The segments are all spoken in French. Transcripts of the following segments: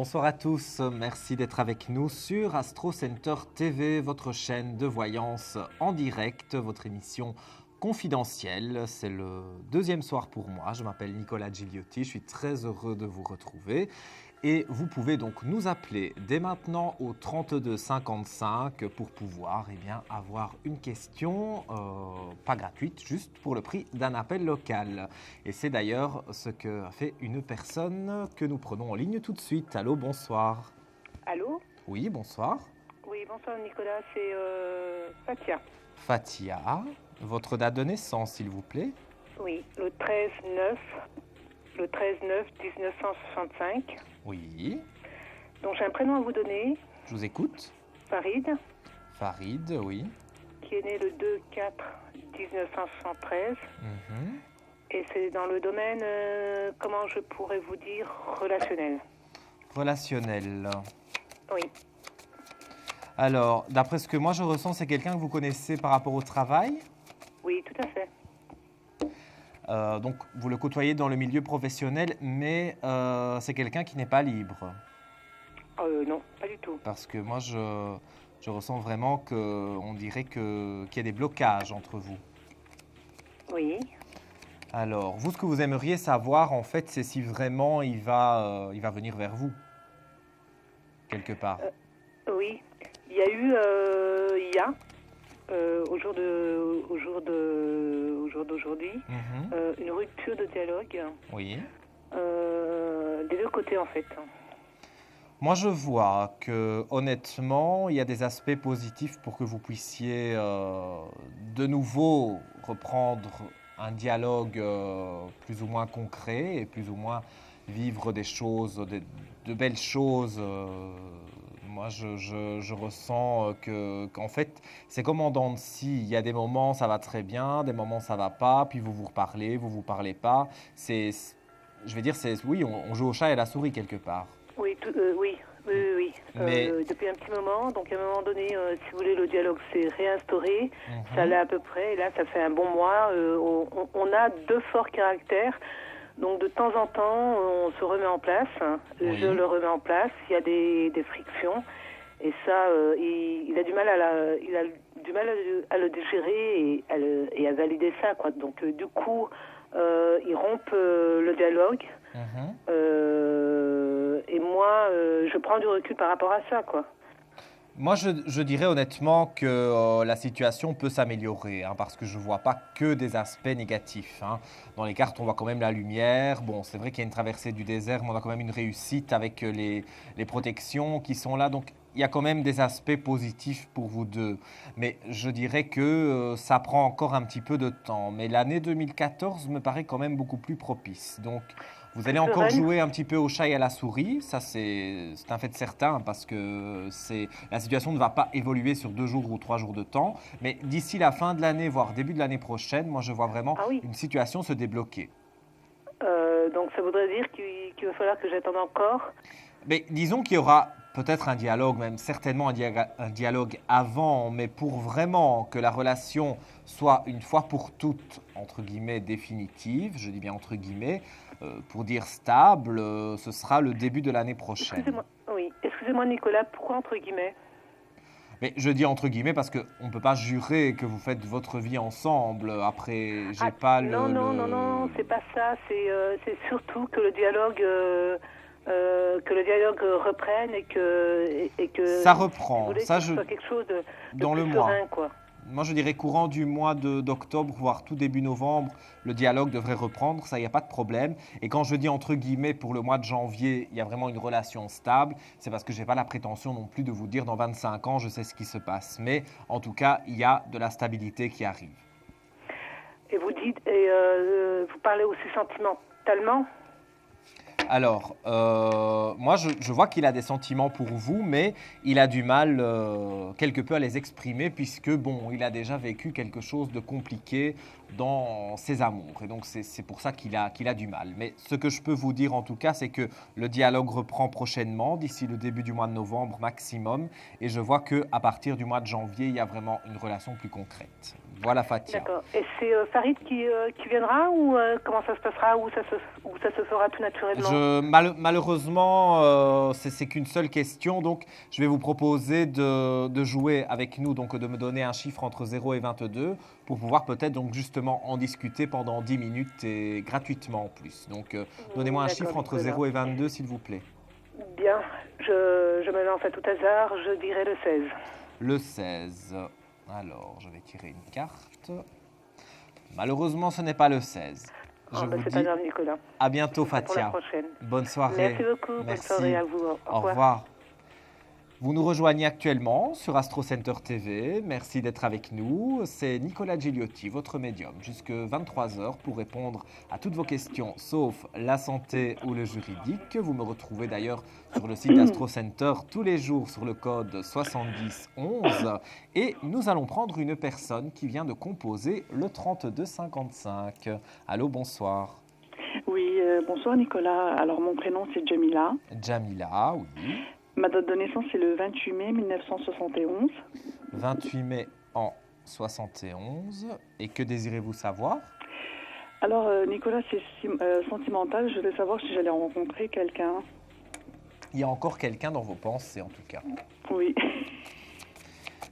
Bonsoir à tous, merci d'être avec nous sur Astro Center TV, votre chaîne de voyance en direct, votre émission confidentielle. C'est le deuxième soir pour moi, je m'appelle Nicolas Gigliotti, je suis très heureux de vous retrouver. Et vous pouvez donc nous appeler dès maintenant au 32 55 pour pouvoir avoir une question, pas gratuite, juste pour le prix d'un appel local. Et c'est d'ailleurs ce que a fait une personne que nous prenons en ligne tout de suite. Allô, bonsoir. Allô? Oui, bonsoir. Oui, bonsoir Nicolas, c'est Fatia. Fatia, votre date de naissance, s'il vous plaît. Oui, le 13-9 1965. Oui, Donc j'ai un prénom à vous donner, je vous écoute. Farid, Farid, oui. qui est né le 2-4-1973. Mhm. Et c'est dans le domaine, comment je pourrais vous dire, relationnel. Relationnel. Oui, Alors, d'après ce que moi je ressens, c'est quelqu'un que vous connaissez par rapport au travail. oui, tout à fait. Donc, vous le côtoyez dans le milieu professionnel, mais c'est quelqu'un qui n'est pas libre. Non, pas du tout. Parce que moi, je ressens vraiment qu'on dirait qu'il y a des blocages entre vous. Oui. Alors, vous, ce que vous aimeriez savoir, en fait, c'est si vraiment il va venir vers vous, quelque part. Oui, il y a eu, au jour d'aujourd'hui, une rupture de dialogue Oui. des deux côtés en fait. Moi, je vois que, honnêtement, il y a des aspects positifs pour que vous puissiez de nouveau reprendre un dialogue plus ou moins concret et plus ou moins vivre des choses, de belles choses. Moi, je ressens qu'en fait, c'est comme en dents de scie. Il y a des moments, ça va très bien, des moments, ça va pas, puis vous vous parlez pas. Je vais dire, oui, on joue au chat et à la souris quelque part. Oui, oui. Mais- Depuis un petit moment, donc à un moment donné, si vous voulez, le dialogue s'est réinstauré. Mhm. Ça l'est à peu près, et là, ça fait un bon mois. On a deux forts caractères. Donc de temps en temps, on se remet en place. Oui. Je le remets en place. Il y a des frictions. Et ça, il a du mal à le digérer et à valider ça, quoi. Donc du coup, il rompt le dialogue. Mhm. Et moi, je prends du recul par rapport à ça, quoi. Moi, je dirais honnêtement que la situation peut s'améliorer, hein, parce que je ne vois pas que des aspects négatifs, hein. Dans les cartes, on voit quand même la lumière. Bon, c'est vrai qu'il y a une traversée du désert, mais on a quand même une réussite avec les protections qui sont là. Donc, il y a quand même des aspects positifs pour vous deux. Mais je dirais que ça prend encore un petit peu de temps. Mais l'année 2014 me paraît quand même beaucoup plus propice. Donc, vous allez encore Sereine. jouer un petit peu au chat et à la souris, ça c'est un fait certain parce que la situation ne va pas évoluer sur 2 jours ou 3 jours de temps, mais d'ici la fin de l'année, voire début de l'année prochaine, moi je vois vraiment Ah oui. une situation se débloquer. Donc ça voudrait dire qu'il va falloir que j'attende encore. Mais disons qu'il y aura peut-être un dialogue, même certainement un dialogue avant, mais pour vraiment que la relation soit une fois pour toutes, entre guillemets, définitive, je dis bien entre guillemets, pour dire stable, ce sera le début de l'année prochaine. Excusez-moi Nicolas, pourquoi entre guillemets? Mais je dis entre guillemets parce qu'on ne peut pas jurer que vous faites votre vie ensemble. Après, j'ai pas Non, c'est pas ça. C'est surtout que le dialogue reprenne et que Ça reprend. si vous voulez, Ça, que ce soit quelque chose de dans plus le mois. serein, quoi. Moi, je dirais courant du mois d'octobre, voire tout début novembre, le dialogue devrait reprendre, ça, il n'y a pas de problème. Et quand je dis entre guillemets pour le mois de janvier, il y a vraiment une relation stable, c'est parce que je n'ai pas la prétention non plus de vous dire dans 25 ans, je sais ce qui se passe. Mais en tout cas, il y a de la stabilité qui arrive. Et vous vous parlez aussi sentimentalement? Alors, moi, je vois qu'il a des sentiments pour vous, mais il a du mal quelque peu à les exprimer puisque, bon, il a déjà vécu quelque chose de compliqué dans ses amours. Et donc, c'est pour ça qu'il a du mal. Mais ce que je peux vous dire en tout cas, c'est que le dialogue reprend prochainement, d'ici le début du mois de novembre maximum. Et je vois qu'à partir du mois de janvier, il y a vraiment une relation plus concrète. Voilà Fatia. D'accord. Et c'est Farid qui viendra ou comment ça se passera ou ça se fera tout naturellement? Malheureusement, c'est qu'une seule question, donc je vais vous proposer de jouer avec nous, donc de me donner un chiffre entre 0 et 22 pour pouvoir peut-être donc justement en discuter pendant 10 minutes et gratuitement en plus. Donc donnez-moi un D'accord, chiffre entre Nicolas. 0 et 22 s'il vous plaît. Bien, je me lance à tout hasard, je dirais le 16. Le 16. Alors, je vais tirer une carte. Malheureusement, ce n'est pas le 16. Je vous C'est dis pas grave, Nicolas. à bientôt, Pour la Fatia. prochaine. Bonne soirée. Merci beaucoup. Merci. Bonne soirée à vous. Au revoir. Vous nous rejoignez actuellement sur Astro Center TV. Merci d'être avec nous. C'est Nicolas Gigliotti, votre médium, jusque 23h pour répondre à toutes vos questions, sauf la santé ou le juridique. Vous me retrouvez d'ailleurs sur le site d'Astro Center tous les jours sur le code 7011. Et nous allons prendre une personne qui vient de composer le 3255. Allô, bonsoir. Oui, bonsoir Nicolas. Alors mon prénom c'est Jamila. Jamila, oui. Ma date de naissance c'est le 28 mai 1971. 28 mai en 71. Et que désirez-vous savoir? Alors Nicolas, c'est sentimental. Je voulais savoir si j'allais rencontrer quelqu'un. Il y a encore quelqu'un dans vos pensées en tout cas. Oui.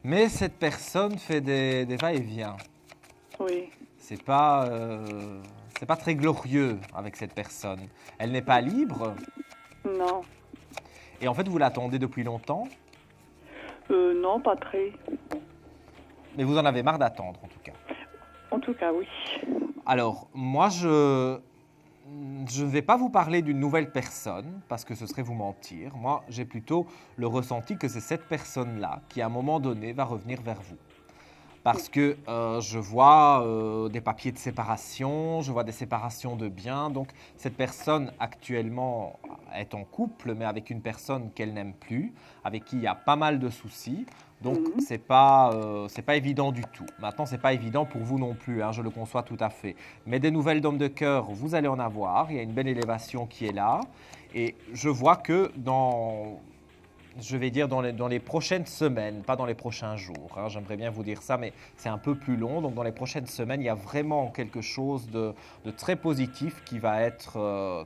Mais cette personne fait des va-et-vient. Oui. C'est pas très glorieux avec cette personne. Elle n'est pas libre. Non. Et en fait, vous l'attendez depuis longtemps. Non, pas très. Mais vous en avez marre d'attendre en tout cas. En tout cas, oui. Alors, moi, je ne vais pas vous parler d'une nouvelle personne parce que ce serait vous mentir. Moi, j'ai plutôt le ressenti que c'est cette personne-là qui, à un moment donné, va revenir vers vous. Parce que je vois des papiers de séparation, je vois des séparations de biens. Donc, cette personne actuellement est en couple, mais avec une personne qu'elle n'aime plus, avec qui il y a pas mal de soucis. Donc, c'est pas évident du tout. Maintenant, c'est pas évident pour vous non plus, hein, je le conçois tout à fait. Mais des nouvelles d'hommes de cœur, vous allez en avoir. Il y a une belle élévation qui est là. Et je vois que dans les prochaines semaines, pas dans les prochains jours. Hein, j'aimerais bien vous dire ça, mais c'est un peu plus long. Donc, dans les prochaines semaines, il y a vraiment quelque chose de très positif qui va être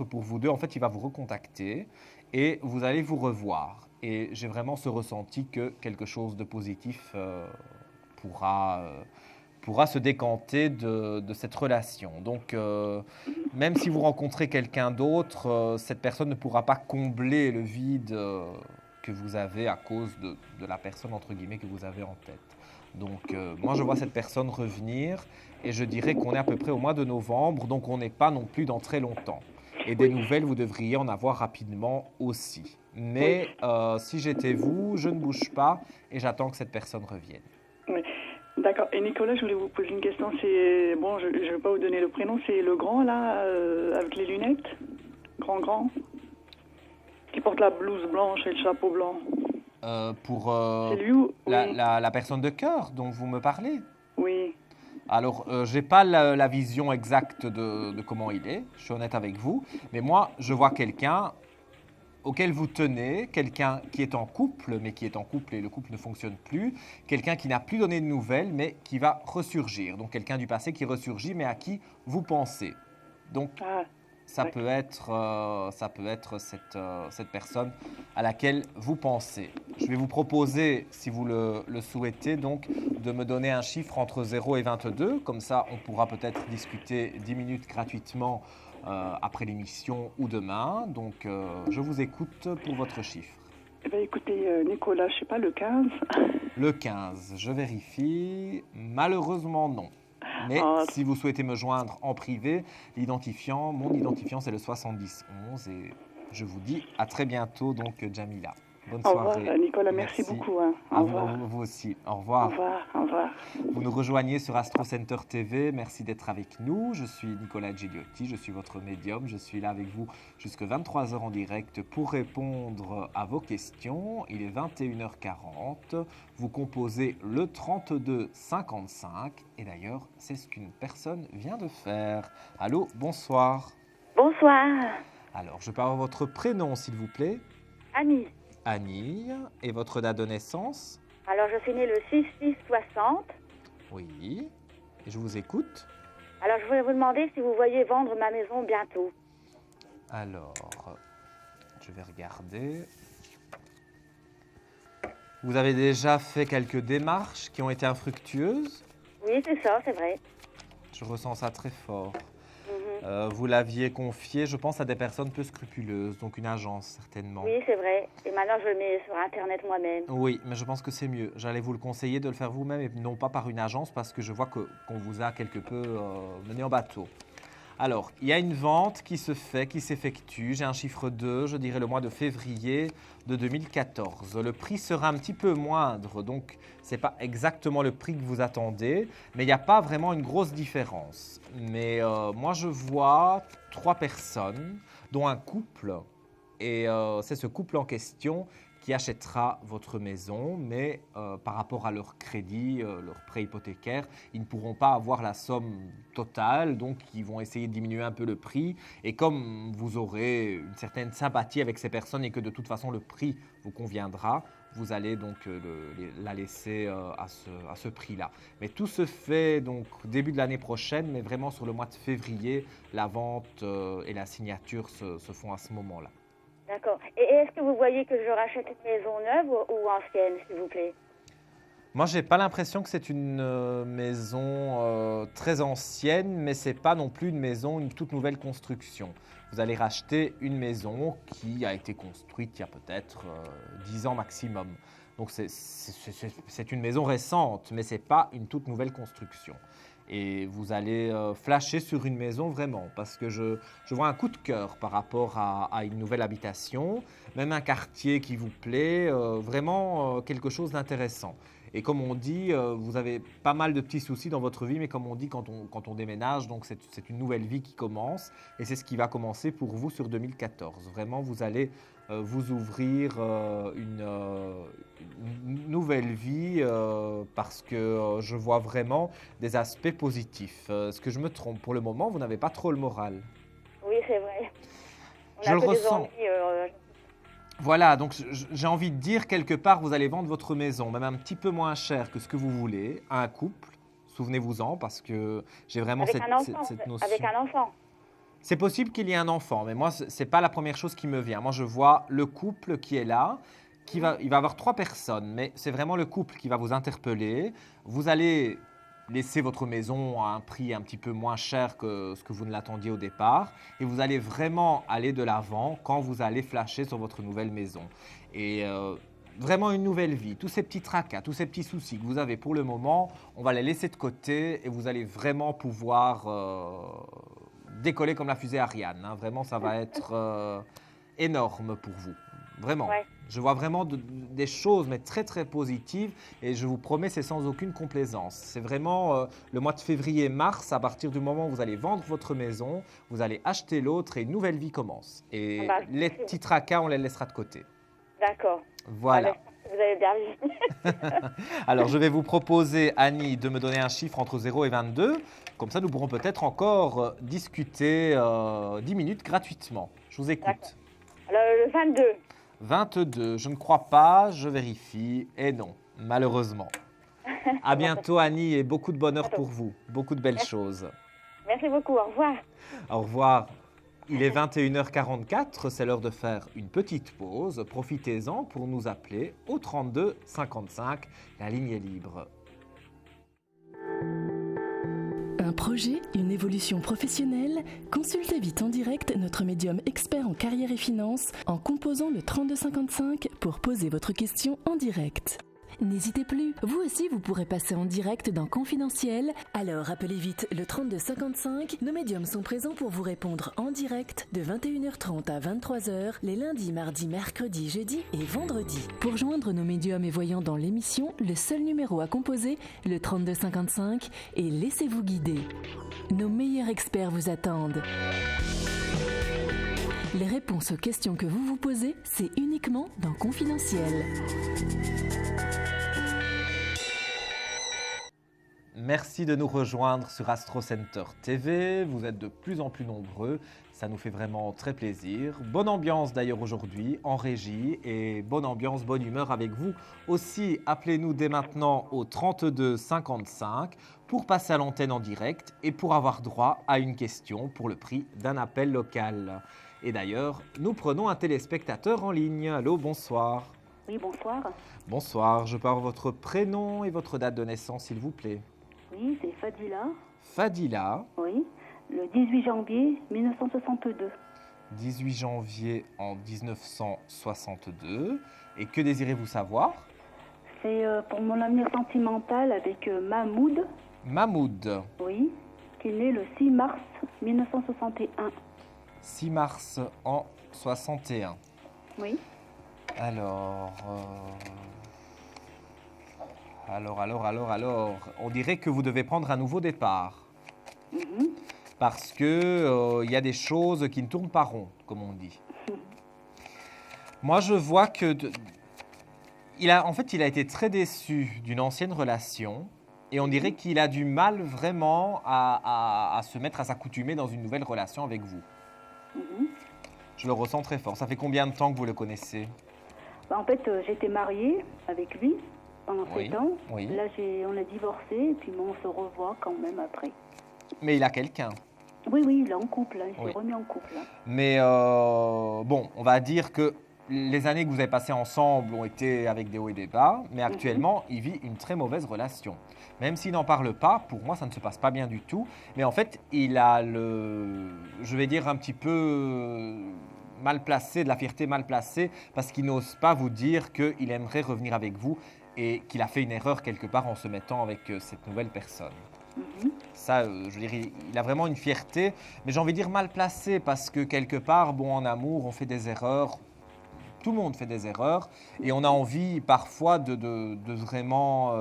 pour vous deux. En fait, il va vous recontacter et vous allez vous revoir. Et j'ai vraiment ce ressenti que quelque chose de positif pourra se décanter de cette relation. Donc, même si vous rencontrez quelqu'un d'autre, cette personne ne pourra pas combler le vide que vous avez à cause de la personne, entre guillemets, que vous avez en tête. Donc, moi, je vois cette personne revenir et je dirais qu'on est à peu près au mois de novembre, donc on n'est pas non plus dans très longtemps. Et des nouvelles, vous devriez en avoir rapidement aussi. Mais si j'étais vous, je ne bouge pas et j'attends que cette personne revienne. Oui. D'accord. Et Nicolas, je voulais vous poser une question. C'est bon, je ne vais pas vous donner le prénom. C'est le grand là, avec les lunettes, grand, qui porte la blouse blanche et le chapeau blanc. C'est lui ou la personne de cœur dont vous me parlez? Oui. Alors, je n'ai pas la vision exacte de comment il est, je suis honnête avec vous, mais moi, je vois quelqu'un auquel vous tenez, quelqu'un qui est en couple, mais qui est en couple et le couple ne fonctionne plus, quelqu'un qui n'a plus donné de nouvelles, mais qui va ressurgir. Donc, quelqu'un du passé qui ressurgit, mais à qui vous pensez. Donc, ça peut être cette personne à laquelle vous pensez. Je vais vous proposer, si vous le souhaitez, donc, de me donner un chiffre entre 0 et 22. Comme ça, on pourra peut-être discuter 10 minutes gratuitement après l'émission ou demain. Donc, je vous écoute pour votre chiffre. Eh bien, écoutez, Nicolas, je ne sais pas, le 15. Le 15, je vérifie. Malheureusement, non. Mais si vous souhaitez me joindre en privé, mon identifiant, c'est le 7011. Et je vous dis à très bientôt, donc, Jamila. Bonne soirée. Au revoir, Nicolas, merci beaucoup. Hein. Au revoir. Vous aussi. Au revoir. Au revoir. Au revoir. Vous nous rejoignez sur Astro Center TV. Merci d'être avec nous. Je suis Nicolas Gigliotti, je suis votre médium. Je suis là avec vous jusqu'à 23h en direct pour répondre à vos questions. Il est 21h40. Vous composez le 3255. Et d'ailleurs, c'est ce qu'une personne vient de faire. Allô, bonsoir. Bonsoir. Alors, je peux avoir votre prénom, s'il vous plaît? Annie. Annie. Et votre date de naissance? Alors, je suis née le 6-6-60. Oui. Et je vous écoute. Alors, je voulais vous demander si vous voyez vendre ma maison bientôt. Alors, je vais regarder. Vous avez déjà fait quelques démarches qui ont été infructueuses? Oui, c'est ça, c'est vrai. Je ressens ça très fort. Mhm. Vous l'aviez confié, je pense, à des personnes peu scrupuleuses, donc une agence certainement. Oui, c'est vrai. Et maintenant, je le mets sur Internet moi-même. Oui, mais je pense que c'est mieux. J'allais vous le conseiller de le faire vous-même et non pas par une agence parce que je vois qu'on vous a quelque peu mené en bateau. Alors, il y a une vente qui se fait, qui s'effectue. J'ai un chiffre 2, je dirais le mois de février de 2014. Le prix sera un petit peu moindre, donc ce n'est pas exactement le prix que vous attendez, mais il n'y a pas vraiment une grosse différence. Mais moi, je vois 3 personnes, dont un couple, et c'est ce couple en question qui achètera votre maison, mais par rapport à leur crédit, leur prêt hypothécaire, ils ne pourront pas avoir la somme totale, donc ils vont essayer de diminuer un peu le prix. Et comme vous aurez une certaine sympathie avec ces personnes et que de toute façon le prix vous conviendra, vous allez donc la laisser à ce prix-là. Mais tout se fait donc début de l'année prochaine, mais vraiment sur le mois de février, la vente et la signature se font à ce moment-là. D'accord. Et est-ce que vous voyez que je rachète une maison neuve ou ancienne, s'il vous plaît? Moi, je n'ai pas l'impression que c'est une maison très ancienne, mais ce n'est pas non plus une maison, une toute nouvelle construction. Vous allez racheter une maison qui a été construite il y a peut-être 10 ans maximum. Donc, c'est une maison récente, mais ce n'est pas une toute nouvelle construction. Et vous allez flasher sur une maison vraiment, parce que je vois un coup de cœur par rapport à une nouvelle habitation, même un quartier qui vous plaît, vraiment quelque chose d'intéressant. Et comme on dit, vous avez pas mal de petits soucis dans votre vie, mais comme on dit quand on déménage, donc c'est une nouvelle vie qui commence, et c'est ce qui va commencer pour vous sur 2014. Vraiment, vous allez vous ouvrir une nouvelle vie parce que je vois vraiment des aspects positifs. Est-ce que je me trompe? Pour le moment, vous n'avez pas trop le moral. Oui, c'est vrai. On Je a le que des ressens. envies, Voilà, donc j'ai envie de dire quelque part, vous allez vendre votre maison, même un petit peu moins cher que ce que vous voulez, à un couple. Souvenez-vous-en, parce que j'ai vraiment avec un enfant. cette notion. Avec un enfant. C'est possible qu'il y ait un enfant, mais moi, ce n'est pas la première chose qui me vient. Moi, je vois le couple qui est là, il va avoir 3 personnes, mais c'est vraiment le couple qui va vous interpeller. Vous allez laisser votre maison à un prix un petit peu moins cher que ce que vous ne l'attendiez au départ, et vous allez vraiment aller de l'avant quand vous allez flasher sur votre nouvelle maison. Et vraiment une nouvelle vie, tous ces petits tracas, tous ces petits soucis que vous avez pour le moment, on va les laisser de côté et vous allez vraiment pouvoir décoller comme la fusée Ariane. Hein. Vraiment, ça va être énorme pour vous. Vraiment. Ouais. Je vois vraiment des choses, mais très, très positives. Et je vous promets, c'est sans aucune complaisance. C'est vraiment le mois de février-mars, à partir du moment où vous allez vendre votre maison, vous allez acheter l'autre et une nouvelle vie commence. Et les petits tracas, on les laissera de côté. D'accord. Voilà. Vous avez bien vu. Alors, je vais vous proposer, Annie, de me donner un chiffre entre 0 et 22. Comme ça, nous pourrons peut-être encore discuter 10 minutes gratuitement. Je vous écoute. D'accord. Alors, le 22. 22, je ne crois pas, je vérifie. Et non, malheureusement. À bientôt, Annie, et beaucoup de bonheur pour vous. Beaucoup de belles choses. Merci beaucoup. Au revoir. Au revoir. Il est 21h44, c'est l'heure de faire une petite pause. Profitez-en pour nous appeler au 32 55. La ligne est libre. Un projet, une évolution professionnelle? Consultez vite en direct notre médium expert en carrière et finance en composant le 3255 pour poser votre question en direct. N'hésitez plus, vous aussi vous pourrez passer en direct dans Confidentiel. Alors appelez vite le 3255, nos médiums sont présents pour vous répondre en direct de 21h30 à 23h les lundis, mardis, mercredis, jeudis et vendredis. Pour joindre nos médiums et voyants dans l'émission, le seul numéro à composer, le 3255, et laissez-vous guider. Nos meilleurs experts vous attendent. Les réponses aux questions que vous vous posez, c'est uniquement dans Confidentiel. merci de nous rejoindre sur Astro Center TV. Vous êtes de plus en plus nombreux, ça nous fait vraiment très plaisir. Bonne ambiance d'ailleurs aujourd'hui en régie et bonne ambiance, bonne humeur avec vous aussi. Appelez-nous dès maintenant au 32 55 pour passer à l'antenne en direct et pour avoir droit à une question pour le prix d'un appel local. Et d'ailleurs, nous prenons un téléspectateur en ligne. Allô, bonsoir. Oui, bonsoir. Bonsoir, je peux avoir votre prénom et votre date de naissance, s'il vous plaît. Oui, c'est Fadila. Fadila, Oui, le 18 janvier 1962. 18 janvier en 1962. Et que désirez-vous savoir? C'est pour mon avenir sentimental avec Mahmoud, Mahmoud, oui, qui est né le 6 mars 1961. 6 mars en 61. Oui, Alors, on dirait que vous devez prendre un nouveau départ. mhm, Parce que y a des choses qui ne tournent pas rond, comme on dit. Moi, je vois que il a été très déçu d'une ancienne relation et on dirait qu'il a du mal vraiment à se mettre à s'accoutumer dans une nouvelle relation avec vous. mhm. Je le ressens très fort. Ça fait combien de temps que vous le connaissez? En fait, j'étais mariée avec lui pendant Oui, 7 ans. oui. Là, on a divorcé et puis bon, on se revoit quand même après. Mais il a quelqu'un. Oui, oui, il est en couple, là, il Oui. s'est remis en couple. Là. Mais bon, on va dire que les années que vous avez passées ensemble ont été avec des hauts et des bas, mais actuellement, il vit une très mauvaise relation. Même s'il n'en parle pas, pour moi, ça ne se passe pas bien du tout. Mais en fait, il a je vais dire un petit peu mal placé, de la fierté mal placée, parce qu'il n'ose pas vous dire qu'il aimerait revenir avec vous et qu'il a fait une erreur quelque part en se mettant avec cette nouvelle personne. Mhm. Ça, je veux dire, il a vraiment une fierté, mais j'ai envie de dire mal placée parce que quelque part, bon, en amour, on fait des erreurs. Tout le monde fait des erreurs et on a envie parfois de vraiment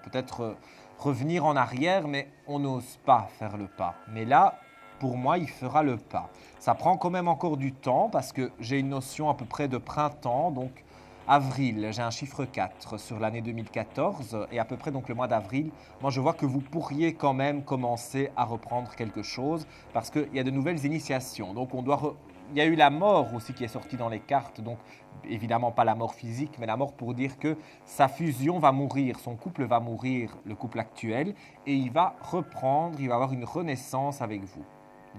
peut-être revenir en arrière, mais on n'ose pas faire le pas. Mais là, pour moi, il fera le pas. Ça prend quand même encore du temps parce que j'ai une notion à peu près de printemps, donc avril, j'ai un chiffre 4 sur l'année 2014 et à peu près donc le mois d'avril, moi je vois que vous pourriez quand même commencer à reprendre quelque chose parce qu'il y a de nouvelles initiations. Donc on doit il y a eu la mort aussi qui est sortie dans les cartes, donc évidemment pas la mort physique, mais la mort pour dire que sa fusion va mourir, son couple va mourir, le couple actuel, et il va reprendre, il va avoir une renaissance avec vous.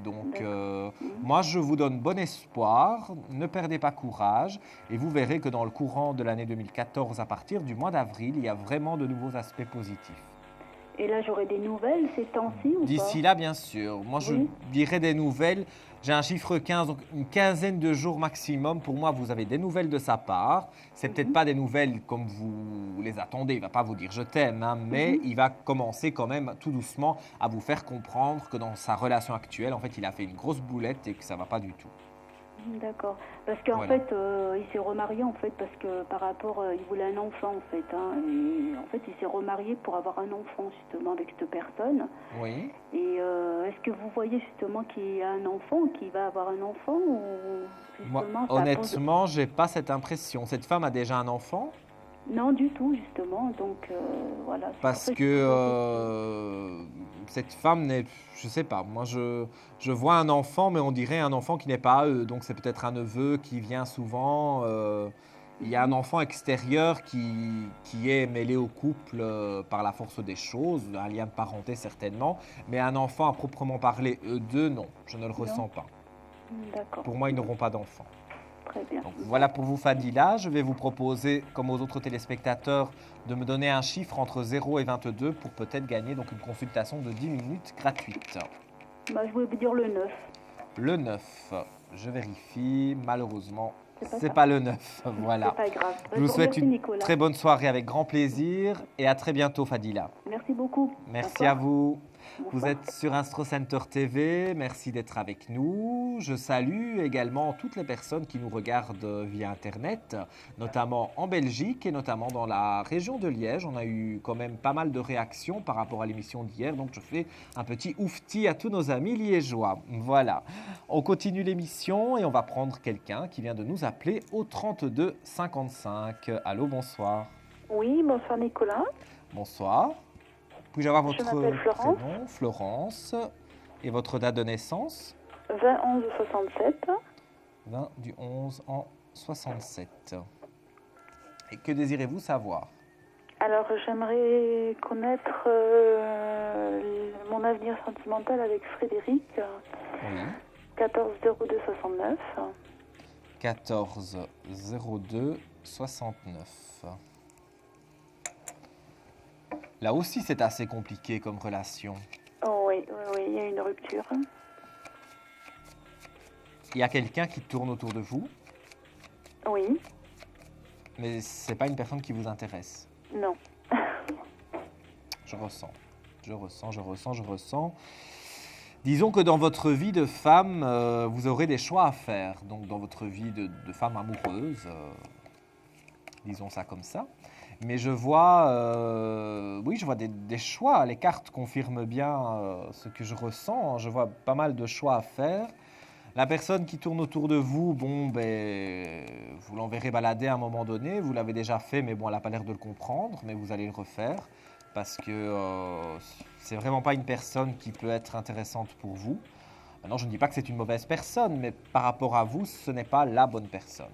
Donc moi je vous donne bon espoir, ne perdez pas courage, et vous verrez que dans le courant de l'année 2014, à partir du mois d'avril, il y a vraiment de nouveaux aspects positifs. Et là, j'aurai des nouvelles ces temps-ci ou pas? D'ici là, bien sûr. Moi, je Oui. dirais des nouvelles. J'ai un chiffre 15, donc une quinzaine de jours maximum. Pour moi, vous avez des nouvelles de sa part. C'est peut-être pas des nouvelles comme vous les attendez. Il ne va pas vous dire je t'aime, hein, mais il va commencer quand même tout doucement à vous faire comprendre que dans sa relation actuelle, en fait, il a fait une grosse boulette et que ça ne va pas du tout. D'accord. Parce qu'en Voilà. fait, il s'est remarié en fait parce que par rapport, il voulait un enfant en fait. Hein, et en fait, il s'est remarié pour avoir un enfant justement avec cette personne. Oui. Et est-ce que vous voyez justement qu'il y a un enfant, qu'il va avoir un enfant ou Moi, justement ça honnêtement, j'ai pas cette impression. Cette femme a déjà un enfant? Non, du tout justement. Donc voilà. c'est Parce pour ça que je pose cette femme n'est, je sais pas, moi je vois un enfant, mais on dirait un enfant qui n'est pas à eux. Donc c'est peut-être un neveu qui vient souvent. Il y a un enfant extérieur qui est mêlé au couple par la force des choses, un lien de parenté certainement, mais un enfant à proprement parler, eux deux, non, je ne le ressens pas. D'accord. Pour moi, ils n'auront pas d'enfant. Très bien. Donc voilà pour vous Fadila, je vais vous proposer, comme aux autres téléspectateurs, de me donner un chiffre entre 0 et 22 pour peut-être gagner donc une consultation de 10 minutes gratuite. Bah, je voulais vous dire le 9. Le 9, je vérifie, malheureusement, C'est pas c'est ça. pas le 9, voilà. C'est pas grave. Je vous souhaite remercie, une Nicolas. très bonne soirée avec grand plaisir et à très bientôt Fadila. Merci beaucoup. Merci Au à revoir. vous. Vous Bonsoir. êtes sur Astro Center TV, merci d'être avec nous. Je salue également toutes les personnes qui nous regardent via Internet, notamment en Belgique et notamment dans la région de Liège. On a eu quand même pas mal de réactions par rapport à l'émission d'hier, donc je fais un petit oufti à tous nos amis liégeois. Voilà, on continue l'émission et on va prendre quelqu'un qui vient de nous appeler au 32 55. Allô, bonsoir. Oui, bonsoir Nicolas. Bonsoir. Puis-je avoir votre Je m'appelle Florence. prénom, Florence, et votre date de naissance? 20 67. 20 du 11 en 67. Et que désirez-vous savoir? Alors, j'aimerais connaître mon avenir sentimental avec Frédéric, Oui. 14 02 69. 14 02 69. Là aussi, c'est assez compliqué comme relation. Oh oui, il y a une rupture. Il y a quelqu'un qui tourne autour de vous, Oui, mais c'est pas une personne qui vous intéresse. non. Je ressens. Disons que dans votre vie de femme, vous aurez des choix à faire. Donc dans votre vie de femme amoureuse, disons ça comme ça. Mais je vois, je vois des choix. Les cartes confirment bien ce que je ressens. Je vois pas mal de choix à faire. La personne qui tourne autour de vous, vous l'enverrez balader à un moment donné. Vous l'avez déjà fait, mais bon, elle n'a pas l'air de le comprendre. Mais vous allez le refaire parce que c'est vraiment pas une personne qui peut être intéressante pour vous. Maintenant, je ne dis pas que c'est une mauvaise personne, mais par rapport à vous, ce n'est pas la bonne personne.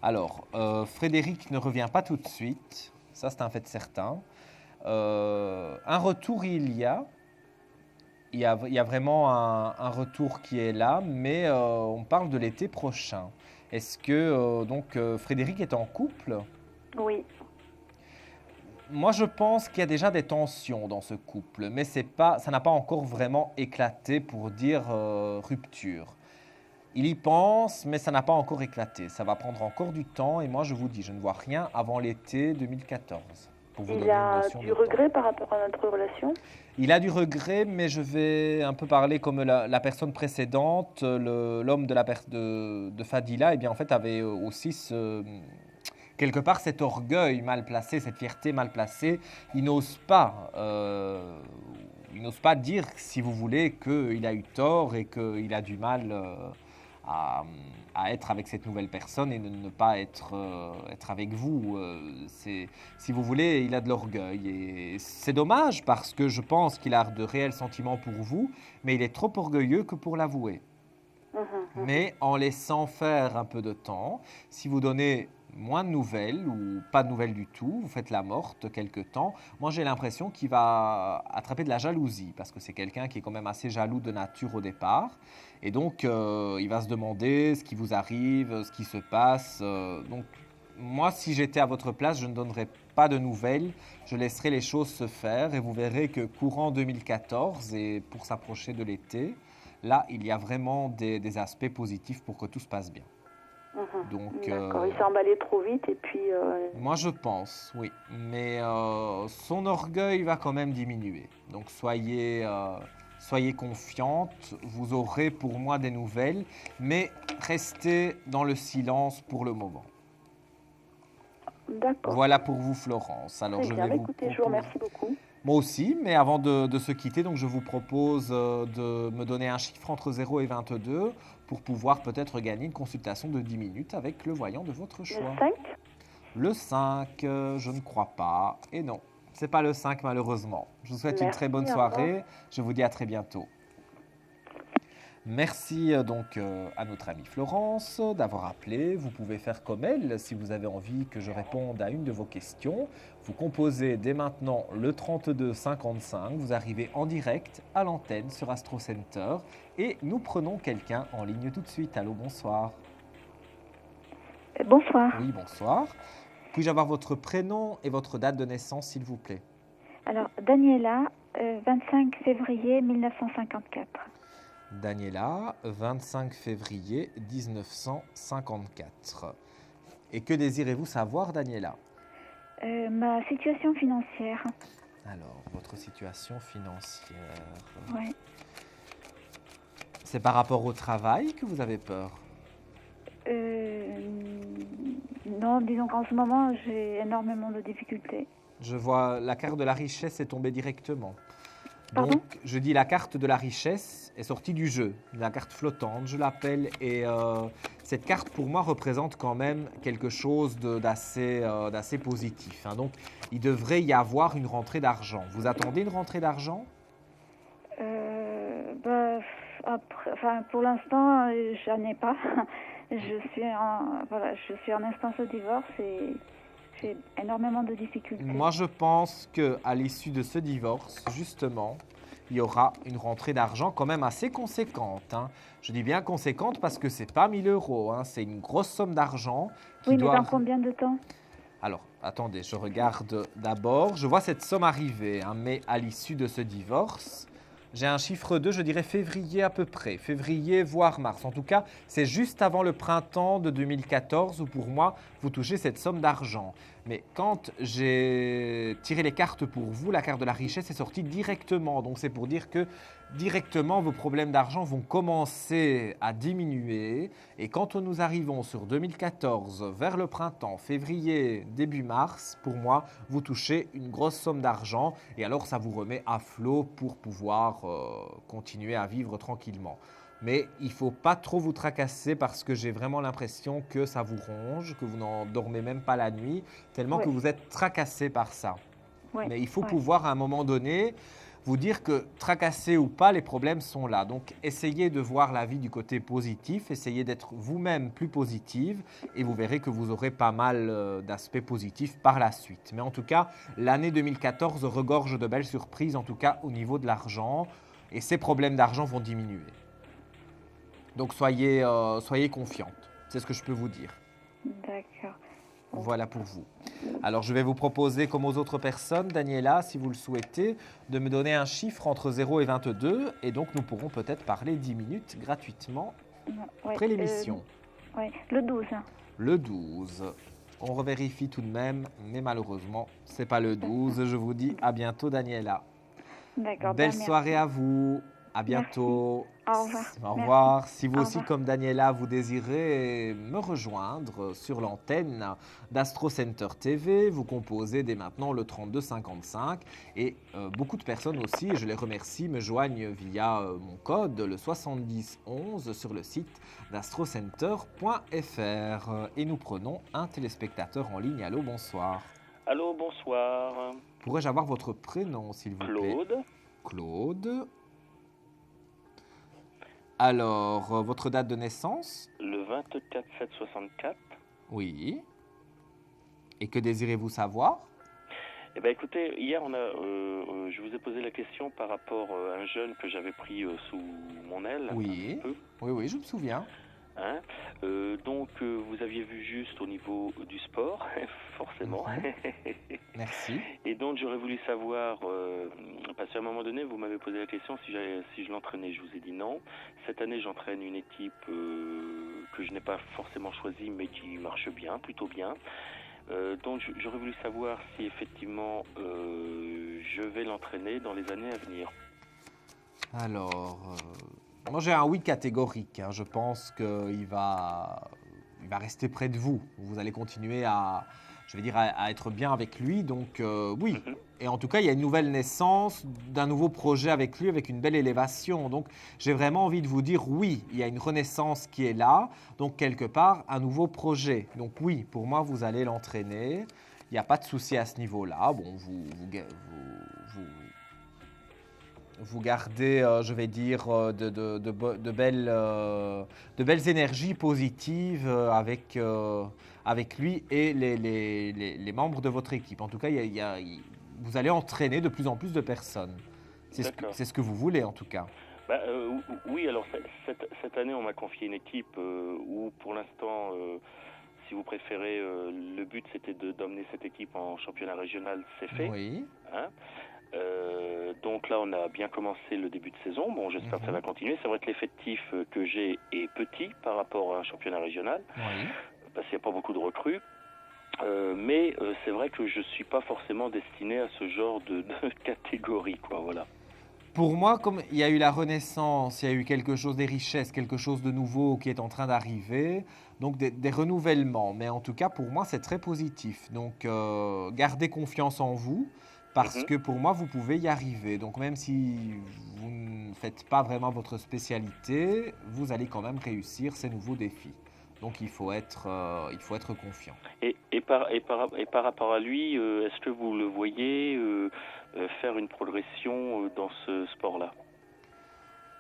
Alors, Frédéric ne revient pas tout de suite. Ça, c'est un fait certain. Un retour, il y a. Il y a vraiment un retour qui est là, mais on parle de l'été prochain. Est-ce que Frédéric est en couple? Oui, Moi, je pense qu'il y a déjà des tensions dans ce couple, mais ça n'a pas encore vraiment éclaté pour dire rupture. Il y pense, mais ça n'a pas encore éclaté. Ça va prendre encore du temps, et moi, je vous dis, je ne vois rien avant l'été 2014. Pour vous il donner une a notion du de temps. regret par rapport à notre relation. Il a du regret, mais je vais un peu parler comme la personne précédente, l'homme de Fadila, eh bien en fait avait aussi quelque part cet orgueil mal placé, cette fierté mal placée. Il n'ose pas dire, si vous voulez, qu'il a eu tort et qu'il a du mal à être avec cette nouvelle personne et de ne pas être avec vous. Si vous voulez, il a de l'orgueil. Et c'est dommage parce que je pense qu'il a de réels sentiments pour vous, mais il est trop orgueilleux que pour l'avouer. Mais en laissant faire un peu de temps, si vous donnez moins de nouvelles ou pas de nouvelles du tout, vous faites la morte quelque temps, moi j'ai l'impression qu'il va attraper de la jalousie parce que c'est quelqu'un qui est quand même assez jaloux de nature au départ et donc il va se demander ce qui vous arrive, ce qui se passe. Donc moi si j'étais à votre place, je ne donnerais pas de nouvelles, je laisserais les choses se faire et vous verrez que courant 2014 et pour s'approcher de l'été, là il y a vraiment des aspects positifs pour que tout se passe bien. Donc, D'accord, il s'est emballé trop vite et puis... moi je pense, oui. Mais son orgueil va quand même diminuer. Donc soyez confiante, vous aurez pour moi des nouvelles, mais restez dans le silence pour le moment. D'accord. Voilà pour vous Florence. Alors Très je bien, vais vous écoutez, je vous remercie beaucoup. Moi aussi, mais avant de se quitter, donc je vous propose de me donner un chiffre entre 0 et 22 pour pouvoir peut-être gagner une consultation de 10 minutes avec le voyant de votre choix. Le 5 Le 5, je ne crois pas. Et non, c'est pas le 5 malheureusement. Je vous souhaite une très bonne Merci, au revoir. soirée. Je vous dis à très bientôt. Merci donc à notre amie Florence d'avoir appelé. Vous pouvez faire comme elle si vous avez envie que je réponde à une de vos questions. Vous composez dès maintenant le 32 55. Vous arrivez en direct à l'antenne sur Astro Center et nous prenons quelqu'un en ligne tout de suite. Allô, bonsoir. Bonsoir. Oui, bonsoir. Puis-je avoir votre prénom et votre date de naissance, s'il vous plaît? Alors, Daniela, 25 février 1954. Daniela, 25 février 1954. Et que désirez-vous savoir, Daniela? Ma situation financière. Alors, votre situation financière. Ouais. C'est par rapport au travail que vous avez peur? Non, disons qu'en ce moment, j'ai énormément de difficultés. Je vois la carte de la richesse est tombée directement. Pardon? Donc, je dis la carte de la richesse est sortie du jeu, la carte flottante, je l'appelle, et cette carte pour moi représente quand même quelque chose d'assez positif, hein. Donc, il devrait y avoir une rentrée d'argent. Vous attendez une rentrée d'argent? Bah, après, pour l'instant, j'en ai pas. Je suis en instance de divorce et j'ai énormément de difficultés. Moi, je pense qu'à l'issue de ce divorce, justement, il y aura une rentrée d'argent quand même assez conséquente, hein. Je dis bien conséquente parce que c'est pas 1 000 €, hein, c'est une grosse somme d'argent qui Oui, mais doit... dans combien de temps? Alors, attendez, je regarde d'abord. Je vois cette somme arriver, hein, mais à l'issue de ce divorce, j'ai un chiffre 2, je dirais février à peu près. Février, voire mars. En tout cas, c'est juste avant le printemps de 2014 où pour moi, vous touchez cette somme d'argent. Mais quand j'ai tiré les cartes pour vous, la carte de la richesse est sortie directement. Donc c'est pour dire que directement, vos problèmes d'argent vont commencer à diminuer. Et quand nous arrivons sur 2014, vers le printemps, février, début mars, pour moi, vous touchez une grosse somme d'argent. Et alors, ça vous remet à flot pour pouvoir continuer à vivre tranquillement. Mais il ne faut pas trop vous tracasser parce que j'ai vraiment l'impression que ça vous ronge, que vous n'en dormez même pas la nuit, tellement Ouais. que vous êtes tracassé par ça. Ouais, Mais il faut ouais. pouvoir à un moment donné vous dire que tracassé ou pas, les problèmes sont là. Donc essayez de voir la vie du côté positif, essayez d'être vous-même plus positive et vous verrez que vous aurez pas mal d'aspects positifs par la suite. Mais en tout cas, l'année 2014 regorge de belles surprises, en tout cas au niveau de l'argent, et ces problèmes d'argent vont diminuer. Donc soyez confiante, c'est ce que je peux vous dire. D'accord. Voilà pour vous. Alors je vais vous proposer, comme aux autres personnes, Daniela, si vous le souhaitez, de me donner un chiffre entre 0 et 22, et donc nous pourrons peut-être parler 10 minutes gratuitement Ouais, après l'émission. Ouais, le 12. Le 12. On revérifie tout de même, mais malheureusement, c'est pas le 12. Je vous dis à bientôt, Daniela. D'accord. Belle merci. soirée à vous. À bientôt. Au revoir. Au revoir. Si vous Au aussi, revoir. comme Daniela, vous désirez me rejoindre sur l'antenne d'Astro Center TV, vous composez dès maintenant le 32 55. Et beaucoup de personnes aussi, et je les remercie, me joignent via mon code, le 7011, sur le site d'astrocenter.fr. Et nous prenons un téléspectateur en ligne. Allô, bonsoir. Allô, bonsoir. Pourrais-je avoir votre prénom, s'il vous plaît? Claude. Claude. Alors, votre date de naissance? Le 24/7/64. Oui. Et que désirez-vous savoir? Eh bien, écoutez, hier, je vous ai posé la question par rapport à un jeune que j'avais pris sous mon aile. Oui. Un peu, Oui, je me souviens. hein. Donc, vous aviez vu juste au niveau du sport, forcément. Merci. Et donc, j'aurais voulu savoir, parce qu'à un moment donné, vous m'avez posé la question si je l'entraînais. Je vous ai dit non. Cette année, j'entraîne une équipe que je n'ai pas forcément choisie, mais qui marche bien, plutôt bien. Donc, j'aurais voulu savoir si effectivement je vais l'entraîner dans les années à venir. Alors, moi j'ai un oui catégorique, hein. Je pense qu'il va rester près de vous. Vous allez continuer à être bien avec lui. Donc oui. Mhm. Et en tout cas, il y a une nouvelle naissance d'un nouveau projet avec lui, avec une belle élévation. Donc j'ai vraiment envie de vous dire oui, il y a une renaissance qui est là. Donc quelque part, un nouveau projet. Donc oui, pour moi, vous allez l'entraîner. Il n'y a pas de souci à ce niveau-là. Bon, vous gardez, je vais dire, de belles énergies positives avec lui et les membres de votre équipe. En tout cas, vous allez entraîner de plus en plus de personnes. C'est ce que vous voulez, en tout cas. Oui, alors cette année, on m'a confié une équipe où, pour l'instant, si vous préférez, le but c'était d'emmener cette équipe en championnat régional, c'est fait. Oui. Hein. Donc là, on a bien commencé le début de saison. Bon, j'espère que ça va continuer. C'est vrai que l'effectif que j'ai est petit par rapport à un championnat régional, Oui. parce qu'il n'y a pas beaucoup de recrues. Mais c'est vrai que je ne suis pas forcément destiné à ce genre de catégorie, quoi, voilà. Pour moi, comme il y a eu la renaissance, il y a eu quelque chose des richesses, quelque chose de nouveau qui est en train d'arriver, donc des renouvellements. Mais en tout cas, pour moi, c'est très positif. Donc, gardez confiance en vous. parce que pour moi, vous pouvez y arriver. Donc même si vous ne faites pas vraiment votre spécialité, vous allez quand même réussir ces nouveaux défis. Donc il faut être confiant. Et par rapport à lui, est-ce que vous le voyez faire une progression dans ce sport-là?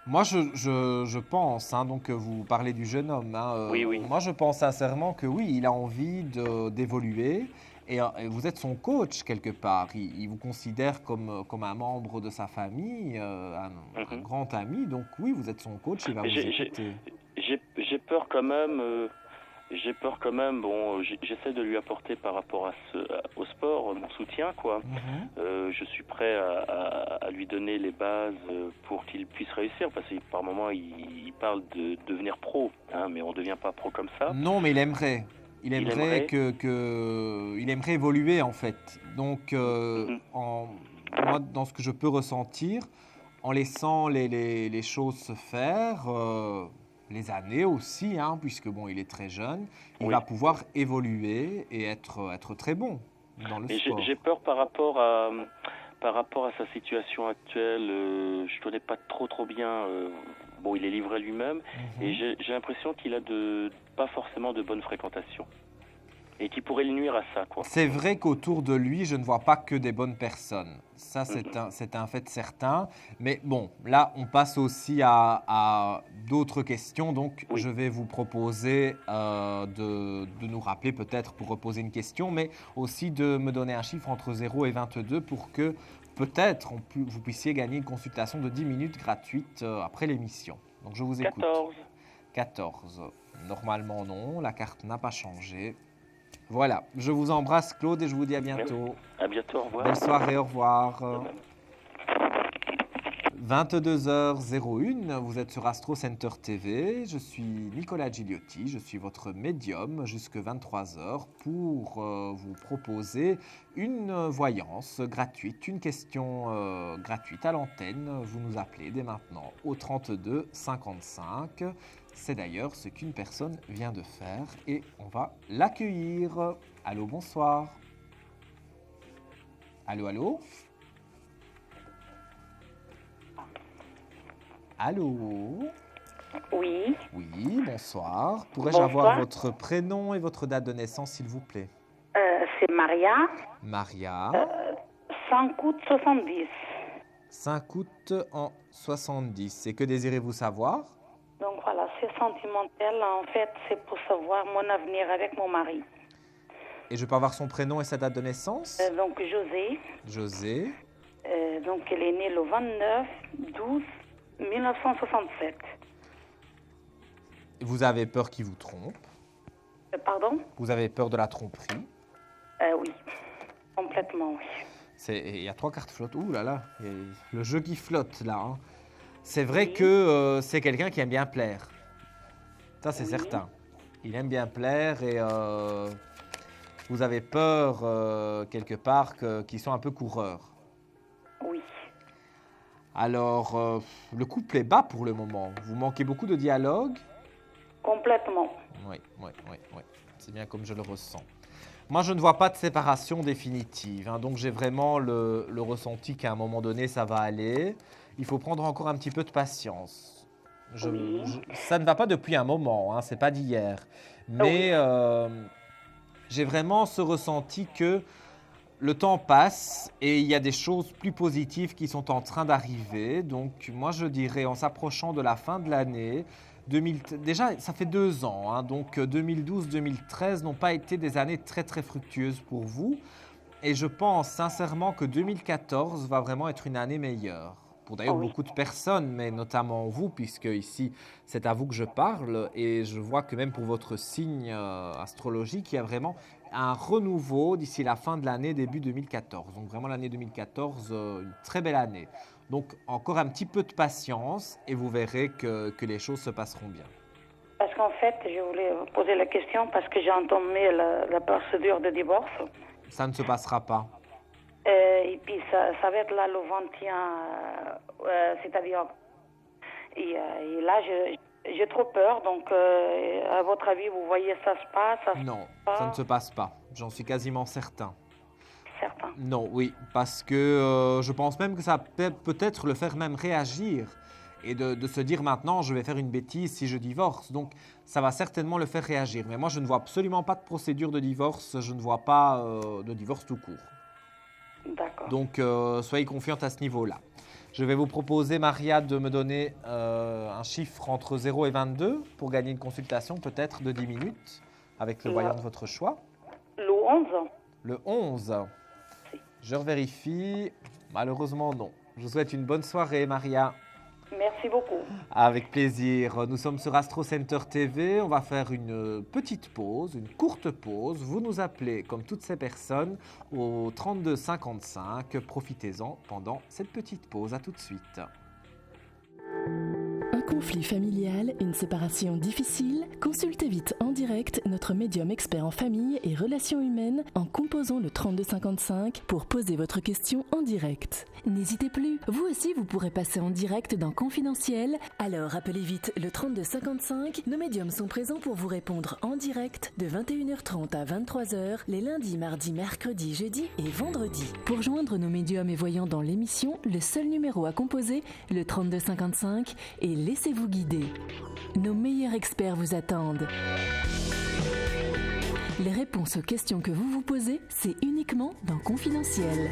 Moi, je pense, hein, donc vous parlez du jeune homme, hein, Oui, oui. moi je pense sincèrement que oui, il a envie d'évoluer et vous êtes son coach quelque part. Il vous considère comme un membre de sa famille, un grand ami, donc oui, vous êtes son coach, il va vous écouter. J'ai peur quand même. Bon, j'essaie de lui apporter par rapport au sport mon soutien, quoi. Je suis prêt à lui donner les bases pour qu'il puisse réussir, parce que par moment il parle de devenir pro, hein, mais on ne devient pas pro comme ça. Non, mais il aimerait. Il aimerait évoluer en fait. Donc, moi, dans ce que je peux ressentir, en laissant les choses se faire. Les années aussi, hein, puisque bon, il est très jeune, il va pouvoir évoluer et être très bon dans le sport. J'ai peur par rapport à sa situation actuelle. Je connais pas trop bien. Bon, il est livré lui-même et j'ai l'impression qu'il a pas forcément de bonnes fréquentations et qui pourrait le nuire à ça, quoi. C'est vrai qu'autour de lui, je ne vois pas que des bonnes personnes. Ça, c'est un fait certain. Mais bon, là, on passe aussi à d'autres questions. Donc, je vais vous proposer de nous rappeler peut-être pour reposer une question, mais aussi de me donner un chiffre entre 0 et 22 pour que peut-être vous puissiez gagner une consultation de 10 minutes gratuite après l'émission. Donc, je vous écoute. 14. Normalement, non. La carte n'a pas changé. Voilà, je vous embrasse Claude et je vous dis à bientôt. Merci. À bientôt, au revoir. Belle soirée, au revoir. 22h01, vous êtes sur Astro Center TV. Je suis Nicolas Gigliotti, je suis votre médium jusque 23h pour vous proposer une voyance gratuite, une question gratuite à l'antenne. Vous nous appelez dès maintenant au 32 55. C'est d'ailleurs ce qu'une personne vient de faire et on va l'accueillir. Allô, bonsoir. Allô, allô. Allô. Oui. Oui, bonsoir. Pourrais-je avoir votre prénom et votre date de naissance, s'il vous plaît? C'est Maria. Maria. 5 août 70. 5 août en 70. Et que désirez-vous savoir? Donc voilà, c'est sentimental. En fait, c'est pour savoir mon avenir avec mon mari. Et je peux avoir son prénom et sa date de naissance? Donc José. José. Donc elle est née le 29/12/1967. Vous avez peur qu'il vous trompe? Pardon? Vous avez peur de la tromperie? Oui, complètement, oui. Il y a 3 cartes flottes. Ouh là là, il y a le jeu qui flotte là. Hein. C'est vrai que c'est quelqu'un qui aime bien plaire. Ça, c'est certain. Il aime bien plaire et vous avez peur quelque part qu'ils soient un peu coureurs. Oui. Alors, le couple est bas pour le moment. Vous manquez beaucoup de dialogue? Complètement. Oui. C'est bien comme je le ressens. Moi, je ne vois pas de séparation définitive. Hein, donc, j'ai vraiment le ressenti qu'à un moment donné, ça va aller. Il faut prendre encore un petit peu de patience. Ça ne va pas depuis un moment, hein, c'est pas d'hier. Mais j'ai vraiment ce ressenti que le temps passe et il y a des choses plus positives qui sont en train d'arriver. Donc, moi, je dirais, en s'approchant de la fin de l'année, déjà, ça fait 2 ans, hein, donc 2012-2013 n'ont pas été des années très très fructueuses pour vous. Et je pense sincèrement que 2014 va vraiment être une année meilleure. Pour d'ailleurs beaucoup de personnes, mais notamment vous, puisque ici, c'est à vous que je parle. Et je vois que même pour votre signe astrologique, il y a vraiment un renouveau d'ici la fin de l'année, début 2014. Donc vraiment l'année 2014, une très belle année. Donc encore un petit peu de patience et vous verrez que les choses se passeront bien. Parce qu'en fait, je voulais vous poser la question parce que j'ai entamé la procédure de divorce. Ça ne se passera pas. Et puis ça va être là le 21, c'est-à-dire... Et là, j'ai trop peur. Donc, à votre avis, vous voyez, ça se passe? Non, ça ne se passe pas. J'en suis quasiment certain. certain. Non, oui, parce que je pense même que ça peut peut-être le faire même réagir et de se dire maintenant je vais faire une bêtise si je divorce. Donc ça va certainement le faire réagir. Mais moi je ne vois absolument pas de procédure de divorce, je ne vois pas de divorce tout court. D'accord. Donc soyez confiante à ce niveau-là. Je vais vous proposer, Maria, de me donner un chiffre entre 0 et 22 pour gagner une consultation peut-être de 10 minutes avec le voyant de votre choix. Le 11. Le 11. Je vérifie. Malheureusement, non. Je vous souhaite une bonne soirée, Maria. Merci beaucoup. Avec plaisir. Nous sommes sur Astro Center TV. On va faire une petite pause, une courte pause. Vous nous appelez, comme toutes ces personnes, au 32 55. Profitez-en pendant cette petite pause. À tout de suite. Un conflit familial, une séparation difficile? Consultez vite en direct notre médium expert en famille et relations humaines en composant le 3255 pour poser votre question en direct. N'hésitez plus, vous aussi vous pourrez passer en direct dans Confidentiel. Alors appelez vite le 3255. Nos médiums sont présents pour vous répondre en direct de 21h30 à 23h les lundis, mardis, mercredis, jeudis et vendredis. Pour joindre nos médiums et voyants dans l'émission, le seul numéro à composer, le 3255, et laissez-vous guider. Nos meilleurs experts vous attendent. Les réponses aux questions que vous vous posez, c'est uniquement dans Confidentiel.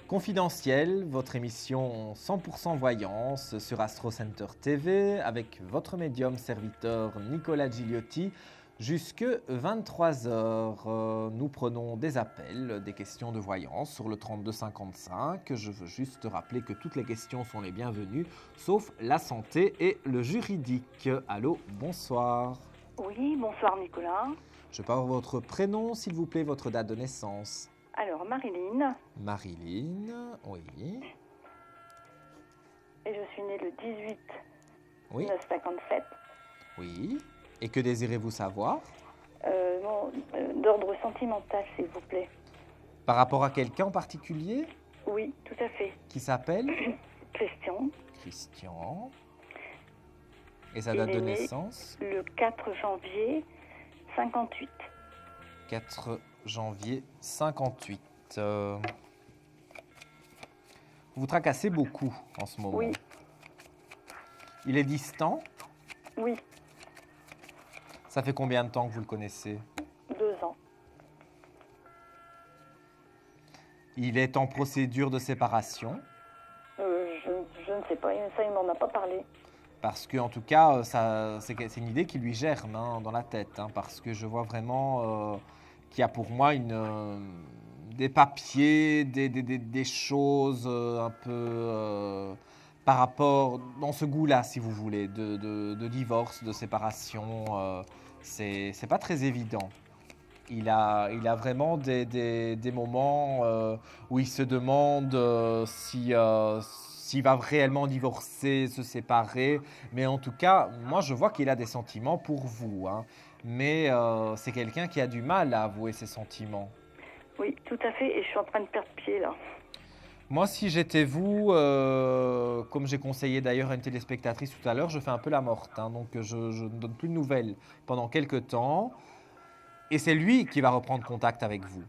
Confidentiel, votre émission 100% voyance sur Astro Center TV avec votre médium serviteur Nicolas Gigliotti. Jusque 23h, nous prenons des appels, des questions de voyance sur le 3255. Je veux juste rappeler que toutes les questions sont les bienvenues, sauf la santé et le juridique. Allô, bonsoir. Oui, bonsoir Nicolas. Je peux avoir votre prénom, s'il vous plaît, votre date de naissance. Alors, Marilyn. Marilyn, oui. Et je suis née le 18 Oui. 1957. Oui. Et que désirez-vous savoir? D'ordre sentimental, s'il vous plaît. Par rapport à quelqu'un en particulier? Oui, tout à fait. Qui s'appelle? Christian. Christian. Et sa date de naissance? Le 4 janvier 58. 4 janvier 58. Vous vous tracassez beaucoup en ce moment. Oui. Il est distant? Oui. Ça fait combien de temps que vous le connaissez? 2 ans. Il est en procédure de séparation? Je ne sais pas, ça il m'en a pas parlé. Parce que en tout cas, c'est une idée qui lui germe dans la tête. Parce que je vois vraiment qu'il y a pour moi des papiers, des choses un peu par rapport, dans ce goût-là, si vous voulez, de divorce, de séparation. C'est pas très évident. Il a vraiment des moments où il se demande s'il va réellement divorcer, se séparer. Mais en tout cas, moi, je vois qu'il a des sentiments pour vous. Mais c'est quelqu'un qui a du mal à avouer ses sentiments. Oui, tout à fait. Et je suis en train de perdre pied, là. Moi, si j'étais vous, comme j'ai conseillé d'ailleurs à une téléspectatrice tout à l'heure, je fais un peu la morte. Donc, je ne donne plus de nouvelles pendant quelques temps. Et c'est lui qui va reprendre contact avec vous.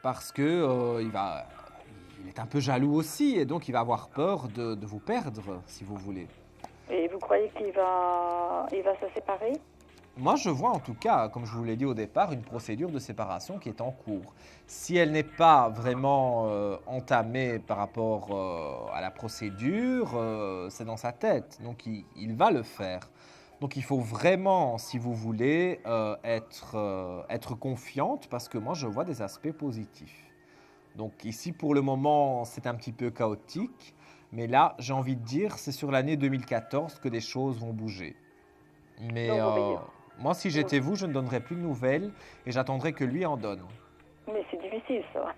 Parce que il est un peu jaloux aussi. Et donc, il va avoir peur de vous perdre, si vous voulez. Et vous croyez qu'il va se séparer? Moi, je vois en tout cas, comme je vous l'ai dit au départ, une procédure de séparation qui est en cours. Si elle n'est pas vraiment entamée par rapport à la procédure, c'est dans sa tête. Donc, il va le faire. Donc, il faut vraiment, si vous voulez, être confiante parce que moi, je vois des aspects positifs. Donc, ici, pour le moment, c'est un petit peu chaotique. Mais là, j'ai envie de dire, c'est sur l'année 2014 que des choses vont bouger. Mais moi, si j'étais vous, je ne donnerais plus de nouvelles et j'attendrais que lui en donne. Mais c'est difficile, ça.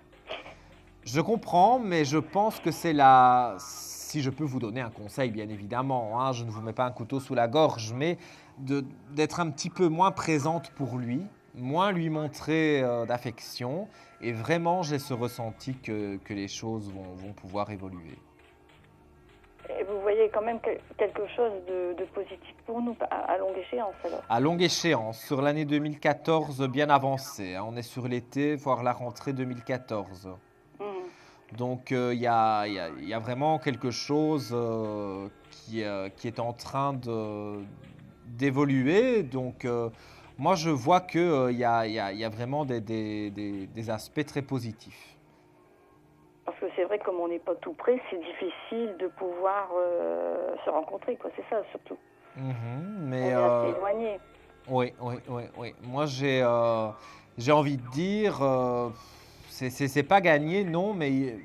Je comprends, mais je pense que c'est là. Si je peux vous donner un conseil, bien évidemment, je ne vous mets pas un couteau sous la gorge, mais d'être un petit peu moins présente pour lui, moins lui montrer d'affection. Et vraiment, j'ai ce ressenti que les choses vont pouvoir évoluer. Et vous voyez quand même quelque chose de positif pour nous à longue échéance alors. À longue échéance, sur l'année 2014 bien avancée, hein, on est sur l'été, voire la rentrée 2014. Donc il y a vraiment quelque chose qui est en train d'évoluer. Donc moi je vois qu'il y a vraiment des aspects très positifs. Parce que c'est vrai que comme on n'est pas tout près, c'est difficile de pouvoir se rencontrer, quoi. C'est ça surtout. Mais on est assez éloigné. Oui. Moi j'ai envie de dire, c'est pas gagné, non, mais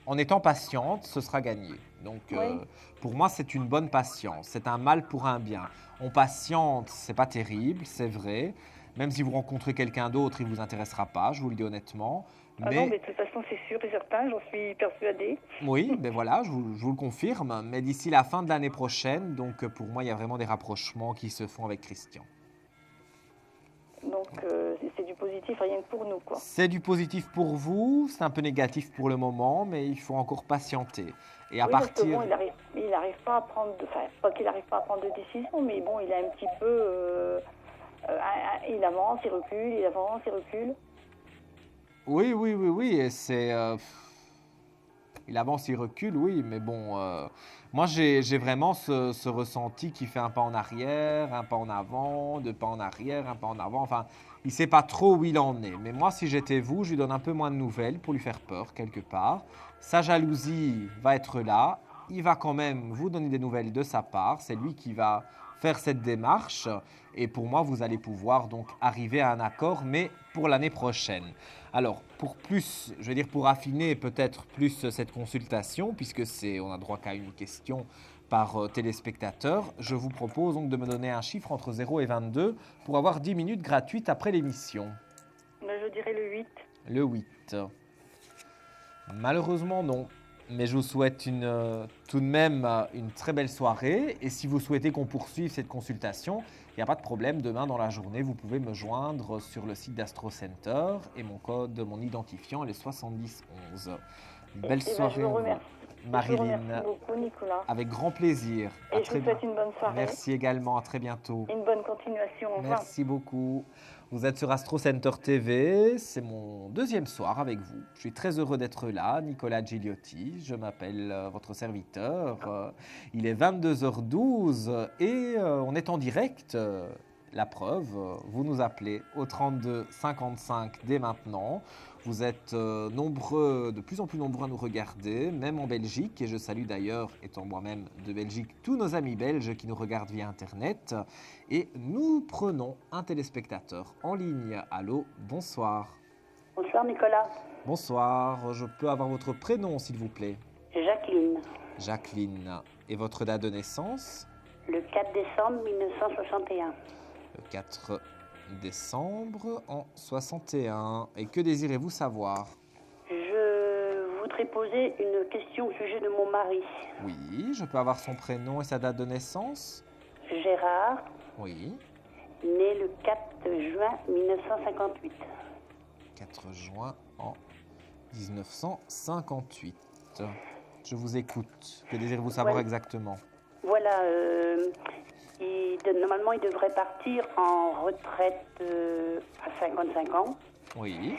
en étant patiente, ce sera gagné. Donc pour moi c'est une bonne patience, c'est un mal pour un bien. On patiente, c'est pas terrible, c'est vrai. Même si vous rencontrez quelqu'un d'autre, il ne vous intéressera pas, je vous le dis honnêtement. Ah non, mais de toute façon, c'est sûr et certain, j'en suis persuadée. Oui, ben voilà, je vous le confirme. Mais d'ici la fin de l'année prochaine, donc pour moi, il y a vraiment des rapprochements qui se font avec Christian. Donc, c'est du positif, rien que pour nous, quoi. C'est du positif pour vous, c'est un peu négatif pour le moment, mais il faut encore patienter. Et à partir... Parce que bon, il n'arrive pas à prendre... Enfin, pas qu'il n'arrive pas à prendre de décision, mais bon, il a un petit peu... il avance, il recule, il avance, il recule. Oui, et c'est... il avance, il recule, oui, mais bon, moi j'ai vraiment ce ressenti qui fait un pas en arrière, un pas en avant, deux pas en arrière, un pas en avant, enfin, il ne sait pas trop où il en est. Mais moi, si j'étais vous, je lui donne un peu moins de nouvelles pour lui faire peur, quelque part. Sa jalousie va être là, il va quand même vous donner des nouvelles de sa part, c'est lui qui va faire cette démarche, et pour moi, vous allez pouvoir donc arriver à un accord, mais pour l'année prochaine. Alors, pour affiner peut-être plus cette consultation, puisque on a droit qu'à une question par téléspectateur, je vous propose donc de me donner un chiffre entre 0 et 22 pour avoir 10 minutes gratuites après l'émission. Je dirais le 8. Le 8. Malheureusement, non. Mais je vous souhaite tout de même une très belle soirée. Et si vous souhaitez qu'on poursuive cette consultation, il n'y a pas de problème. Demain, dans la journée, vous pouvez me joindre sur le site d'Astro Center. Et mon identifiant est le 7011. Belle soirée. Je vous remercie. Marilyn. Je vous remercie beaucoup, Nicolas. Avec grand plaisir. Et je vous souhaite une bonne soirée. Merci également. À très bientôt. Une bonne continuation. Au revoir. Merci beaucoup. Vous êtes sur Astro Center TV, c'est mon deuxième soir avec vous. Je suis très heureux d'être là, Nicolas Gigliotti, je m'appelle votre serviteur. Il est 22h12 et on est en direct. La preuve, vous nous appelez au 32 55 dès maintenant. Vous êtes de plus en plus nombreux à nous regarder, même en Belgique. Et je salue d'ailleurs, étant moi-même de Belgique, tous nos amis belges qui nous regardent via Internet. Et nous prenons un téléspectateur en ligne. Allô, bonsoir. Bonsoir Nicolas. Bonsoir, je peux avoir votre prénom s'il vous plaît? Jacqueline. Jacqueline. Et votre date de naissance? Le 4 décembre 1961. Le 4 décembre en 61. Et que désirez-vous savoir? Je voudrais poser une question au sujet de mon mari. Oui, je peux avoir son prénom et sa date de naissance? Gérard. Oui. Né le 4 juin 1958. 4 juin en 1958. Je vous écoute. Que désirez-vous savoir exactement? Voilà, normalement il devrait partir en retraite à 55 ans. Oui.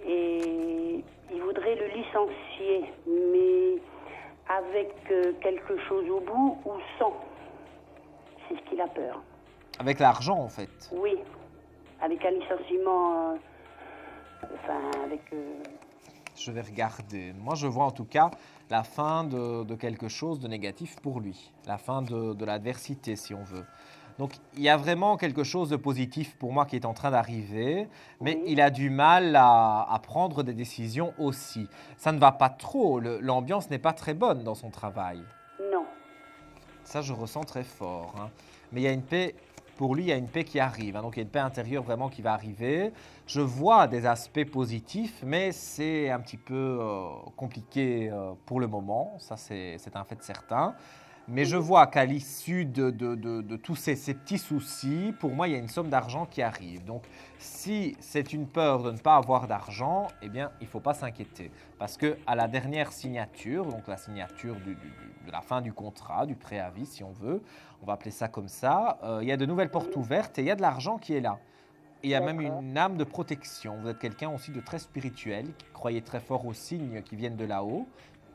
Et il voudrait le licencier, mais avec quelque chose au bout ou sans. C'est ce qu'il a peur. Avec l'argent en fait? Oui, avec un licenciement, avec... Je vais regarder. Moi, je vois en tout cas la fin de quelque chose de négatif pour lui. La fin de l'adversité, si on veut. Donc, il y a vraiment quelque chose de positif pour moi qui est en train d'arriver, mais il a du mal à prendre des décisions aussi. Ça ne va pas trop. L'ambiance n'est pas très bonne dans son travail. Non. Ça, je ressens très fort. Hein. Mais il y a une paix... Pour lui, il y a une paix qui arrive. Hein. Donc, il y a une paix intérieure vraiment qui va arriver. Je vois des aspects positifs, mais c'est un petit peu compliqué pour le moment. Ça, c'est un fait certain. Mais je vois qu'à l'issue de tous ces petits soucis, pour moi, il y a une somme d'argent qui arrive. Donc, si c'est une peur de ne pas avoir d'argent, eh bien, il ne faut pas s'inquiéter. Parce qu'à la dernière signature, donc la signature de la fin du contrat, du préavis, si on veut, on va appeler ça comme ça, il y a de nouvelles portes ouvertes et il y a de l'argent qui est là. Et il y a même une âme de protection. Vous êtes quelqu'un aussi de très spirituel, qui croyez très fort aux signes qui viennent de là-haut.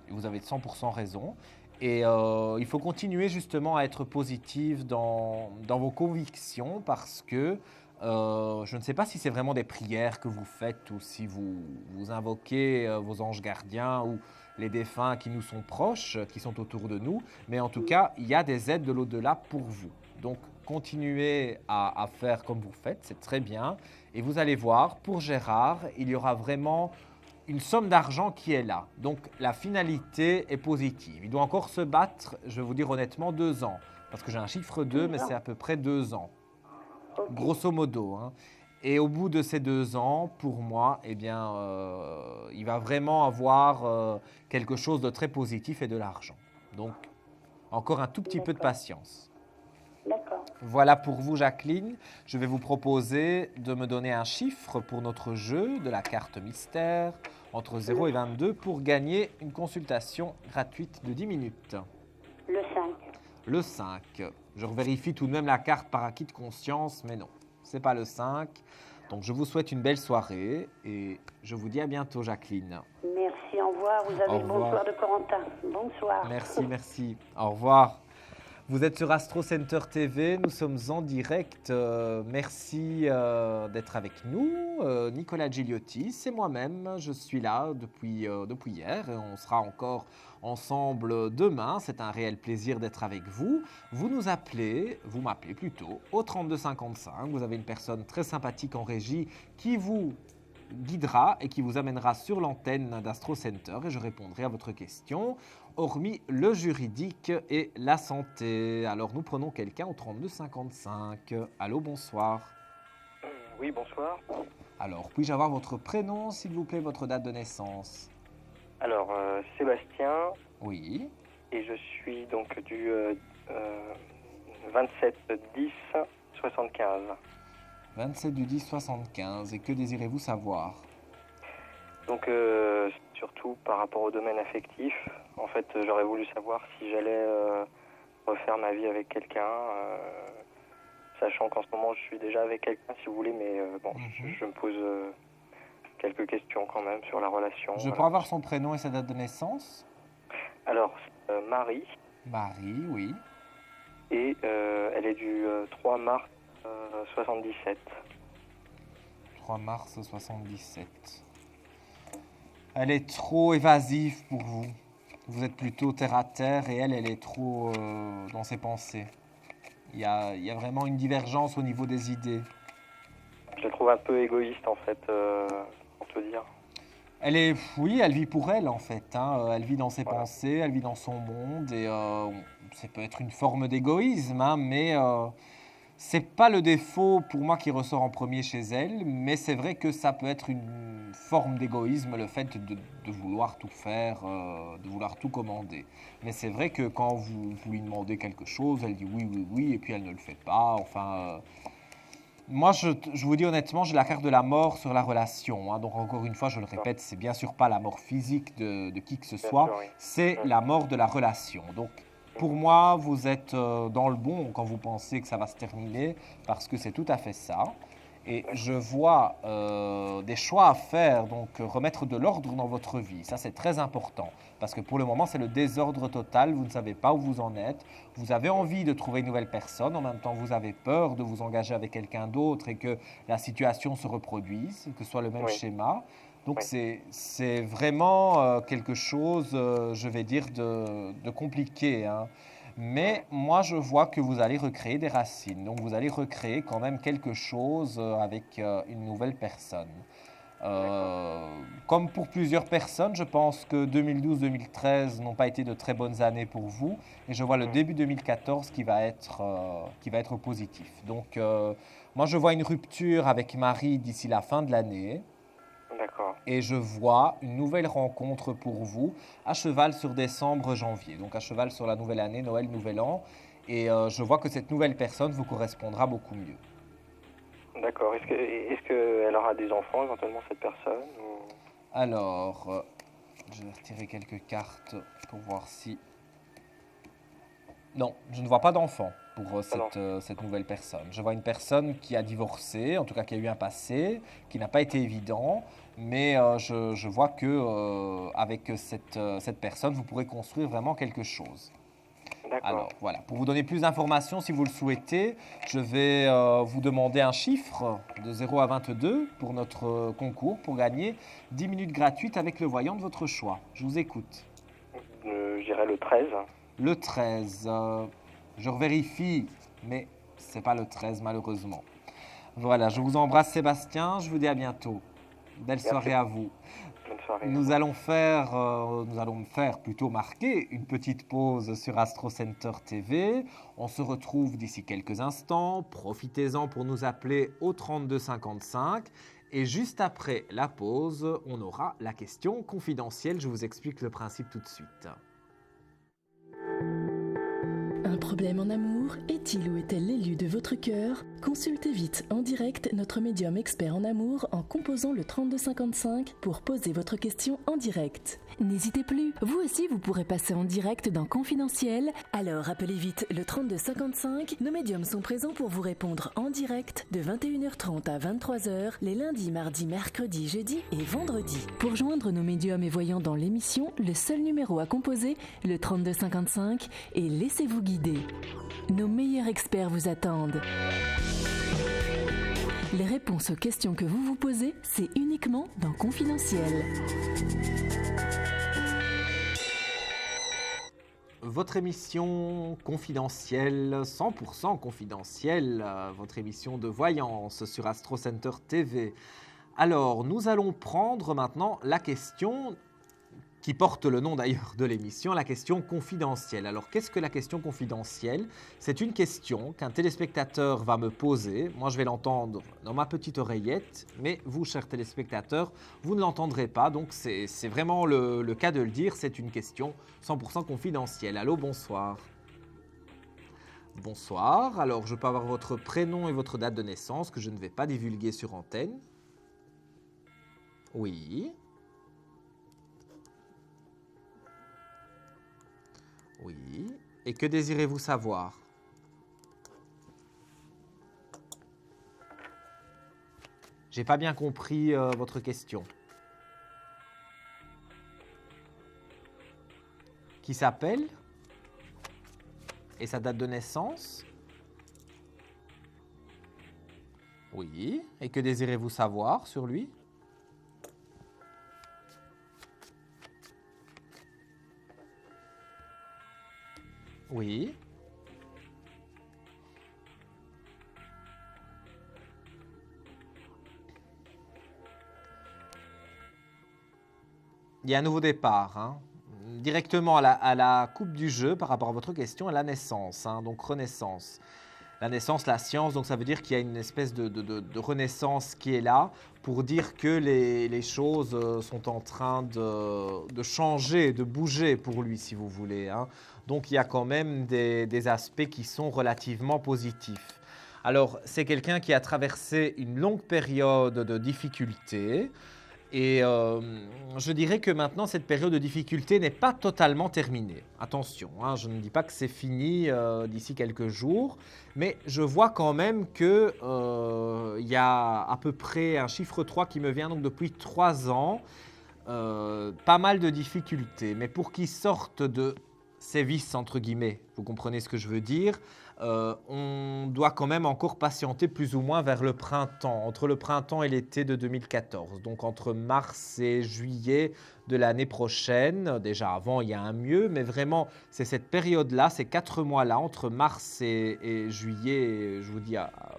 Et vous avez 100% raison. Et il faut continuer justement à être positif dans vos convictions parce que je ne sais pas si c'est vraiment des prières que vous faites ou si vous invoquez vos anges gardiens ou les défunts qui nous sont proches, qui sont autour de nous. Mais en tout cas, il y a des aides de l'au-delà pour vous. Donc, continuez à faire comme vous faites, c'est très bien. Et vous allez voir, pour Gérard, il y aura vraiment une somme d'argent qui est là. Donc, la finalité est positive. Il doit encore se battre, je vais vous dire honnêtement, 2 ans. Parce que j'ai un chiffre 2, mais c'est à peu près 2 ans. Grosso modo. Hein. Et au bout de ces 2 ans, pour moi, eh bien, il va vraiment avoir quelque chose de très positif et de l'argent. Donc, encore un tout petit peu de patience. D'accord. Voilà pour vous, Jacqueline. Je vais vous proposer de me donner un chiffre pour notre jeu de la carte mystère entre 0 et 22 pour gagner une consultation gratuite de 10 minutes. Le 5. Le 5. Je vérifie tout de même la carte par acquis de conscience, mais non, ce n'est pas le 5. Donc, je vous souhaite une belle soirée et je vous dis à bientôt, Jacqueline. Merci, au revoir. Vous avez le bonsoir de Corentin. Bonsoir. Merci, merci. Au revoir. Vous êtes sur Astro Center TV, nous sommes en direct. Merci d'être avec nous. Nicolas Gigliotti, c'est moi-même. Je suis là depuis hier et on sera encore ensemble demain. C'est un réel plaisir d'être avec vous. Vous m'appelez plutôt au 3255. Vous avez une personne très sympathique en régie qui vous guidera et qui vous amènera sur l'antenne d'Astro Center et je répondrai à votre question, hormis le juridique et la santé. Alors nous prenons quelqu'un au 3255. Allô, bonsoir. Oui, bonsoir. Alors, puis-je avoir votre prénom, s'il vous plaît, votre date de naissance? Alors, Sébastien. Oui. Et je suis donc du 27-10-75. 27 du 10 75. Et que désirez-vous savoir? Donc, surtout par rapport au domaine affectif. En fait, j'aurais voulu savoir si j'allais refaire ma vie avec quelqu'un, sachant qu'en ce moment, je suis déjà avec quelqu'un, si vous voulez, mais bon, je me pose quelques questions quand même sur la relation. Je peux avoir son prénom et sa date de naissance? Alors, Marie. Marie, oui. Et elle est du 3 mars 77. 3 mars 77. Elle est trop évasive pour vous. Vous êtes plutôt terre à terre et elle est trop dans ses pensées. Il y a vraiment une divergence au niveau des idées. Je la trouve un peu égoïste en fait, pour te dire. Oui, elle vit pour elle en fait. Hein. Elle vit dans ses pensées, elle vit dans son monde et ça peut être une forme d'égoïsme, hein, mais c'est pas le défaut pour moi qui ressort en premier chez elle, mais c'est vrai que ça peut être une forme d'égoïsme, le fait de vouloir tout faire, de vouloir tout commander. Mais c'est vrai que quand vous lui demandez quelque chose, elle dit oui, oui, oui, et puis elle ne le fait pas. Enfin, moi, je vous dis honnêtement, j'ai la carte de la mort sur la relation. Hein. Donc encore une fois, je le répète, c'est bien sûr pas la mort physique de qui que ce soit, sûr, oui. C'est la mort de la relation. Donc pour moi, vous êtes dans le bon quand vous pensez que ça va se terminer, parce que c'est tout à fait ça. Et je vois des choix à faire, donc remettre de l'ordre dans votre vie. Ça, c'est très important, parce que pour le moment, c'est le désordre total. Vous ne savez pas où vous en êtes. Vous avez envie de trouver une nouvelle personne. En même temps, vous avez peur de vous engager avec quelqu'un d'autre et que la situation se reproduise, que ce soit le même schéma. Donc, c'est vraiment quelque chose, je vais dire, de compliqué. Hein. Mais moi, je vois que vous allez recréer des racines. Donc, vous allez recréer quand même quelque chose avec une nouvelle personne. Comme pour plusieurs personnes, je pense que 2012-2013 n'ont pas été de très bonnes années pour vous. Et je vois le début 2014 qui va être positif. Donc, moi, je vois une rupture avec Marie d'ici la fin de l'année. D'accord. Et je vois une nouvelle rencontre pour vous à cheval sur décembre-janvier. Donc à cheval sur la nouvelle année, Noël, Nouvel An. Et je vois que cette nouvelle personne vous correspondra beaucoup mieux. D'accord. Est-ce qu'elle aura des enfants éventuellement, cette personne ou... Alors, je vais retirer quelques cartes pour voir si... Non, je ne vois pas d'enfant pour cette nouvelle personne. Je vois une personne qui a divorcé, en tout cas qui a eu un passé, qui n'a pas été évident, mais je vois que avec cette personne, vous pourrez construire vraiment quelque chose. D'accord. Alors, voilà. Pour vous donner plus d'informations, si vous le souhaitez, je vais vous demander un chiffre de 0 à 22 pour notre concours, pour gagner 10 minutes gratuites avec le voyant de votre choix. Je vous écoute. Je dirais le 13. Le 13. Je revérifie, mais ce n'est pas le 13, malheureusement. Voilà, je vous embrasse, Sébastien. Je vous dis à bientôt. Belle soirée à vous. Bonne soirée. Nous allons plutôt marquer une petite pause sur Astro Center TV. On se retrouve d'ici quelques instants. Profitez-en pour nous appeler au 32 55. Et juste après la pause, on aura la question confidentielle. Je vous explique le principe tout de suite. Un problème en amour? Est-il ou est-elle l'élu de votre cœur? Consultez vite en direct notre médium expert en amour en composant le 3255 pour poser votre question en direct. N'hésitez plus, vous aussi vous pourrez passer en direct dans Confidentiel. Alors appelez vite le 3255. Nos médiums sont présents pour vous répondre en direct de 21h30 à 23h les lundis, mardis, mercredis, jeudis et vendredis. Pour joindre nos médiums et voyants dans l'émission, le seul numéro à composer, le 3255, et laissez-vous guider. Nos meilleurs experts vous attendent. Les réponses aux questions que vous vous posez, c'est uniquement dans Confidentiel. Votre émission confidentielle, 100% confidentielle, votre émission de voyance sur Astro Center TV. Alors, nous allons prendre maintenant la question qui porte le nom d'ailleurs de l'émission, la question confidentielle. Alors, qu'est-ce que la question confidentielle? C'est une question qu'un téléspectateur va me poser. Moi, je vais l'entendre dans ma petite oreillette, mais vous, chers téléspectateurs, vous ne l'entendrez pas. Donc, c'est vraiment le cas de le dire. C'est une question 100% confidentielle. Allô, bonsoir. Bonsoir. Alors, je peux avoir votre prénom et votre date de naissance que je ne vais pas divulguer sur antenne. Oui. Oui. Et que désirez-vous savoir? J'ai pas bien compris votre question. Qui s'appelle? Et sa date de naissance? Oui. Et que désirez-vous savoir sur lui? Oui. Il y a un nouveau départ, hein. Directement à la coupe du jeu par rapport à votre question, à la naissance, hein, donc renaissance. La naissance, la science, donc ça veut dire qu'il y a une espèce de renaissance qui est là pour dire que les choses sont en train de changer, de bouger pour lui, si vous voulez, hein. Donc il y a quand même des aspects qui sont relativement positifs. Alors, c'est quelqu'un qui a traversé une longue période de difficultés. Et je dirais que maintenant, cette période de difficulté n'est pas totalement terminée. Attention, hein, je ne dis pas que c'est fini d'ici quelques jours, mais je vois quand même qu'il y a à peu près un chiffre 3 qui me vient donc depuis 3 ans. Pas mal de difficultés, mais pour qu'il sorte de ces vices, entre guillemets, vous comprenez ce que je veux dire, on doit quand même encore patienter plus ou moins vers le printemps, entre le printemps et l'été de 2014. Donc entre mars et juillet de l'année prochaine, déjà avant il y a un mieux, mais vraiment c'est cette période-là, ces 4 mois-là, entre mars et juillet, je vous dis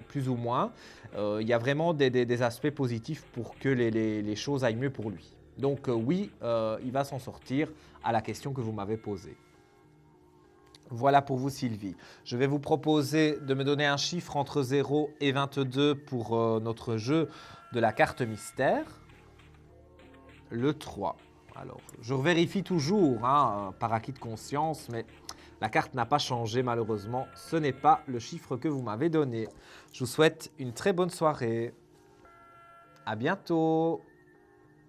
plus ou moins, il y a vraiment des aspects positifs pour que les choses aillent mieux pour lui. Donc oui, il va s'en sortir à la question que vous m'avez posée. Voilà pour vous, Sylvie. Je vais vous proposer de me donner un chiffre entre 0 et 22 pour notre jeu de la carte mystère. Le 3. Alors, je vérifie toujours par acquis de conscience, mais la carte n'a pas changé malheureusement. Ce n'est pas le chiffre que vous m'avez donné. Je vous souhaite une très bonne soirée. À bientôt.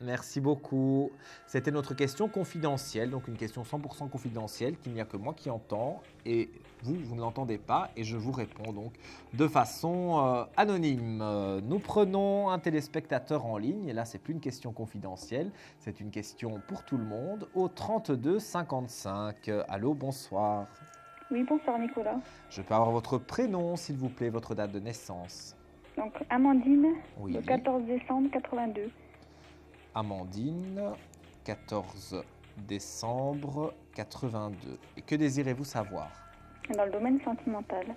Merci beaucoup. C'était notre question confidentielle, donc une question 100% confidentielle qu'il n'y a que moi qui entends et vous ne l'entendez pas et je vous réponds donc de façon anonyme. Nous prenons un téléspectateur en ligne et là c'est plus une question confidentielle, c'est une question pour tout le monde au 32 55. Allô, bonsoir. Oui, bonsoir Nicolas. Je peux avoir votre prénom s'il vous plaît, votre date de naissance. Donc Amandine, Oui. le 14 décembre 82. Amandine, 14 décembre 82. Et que désirez-vous savoir? Dans le domaine sentimental.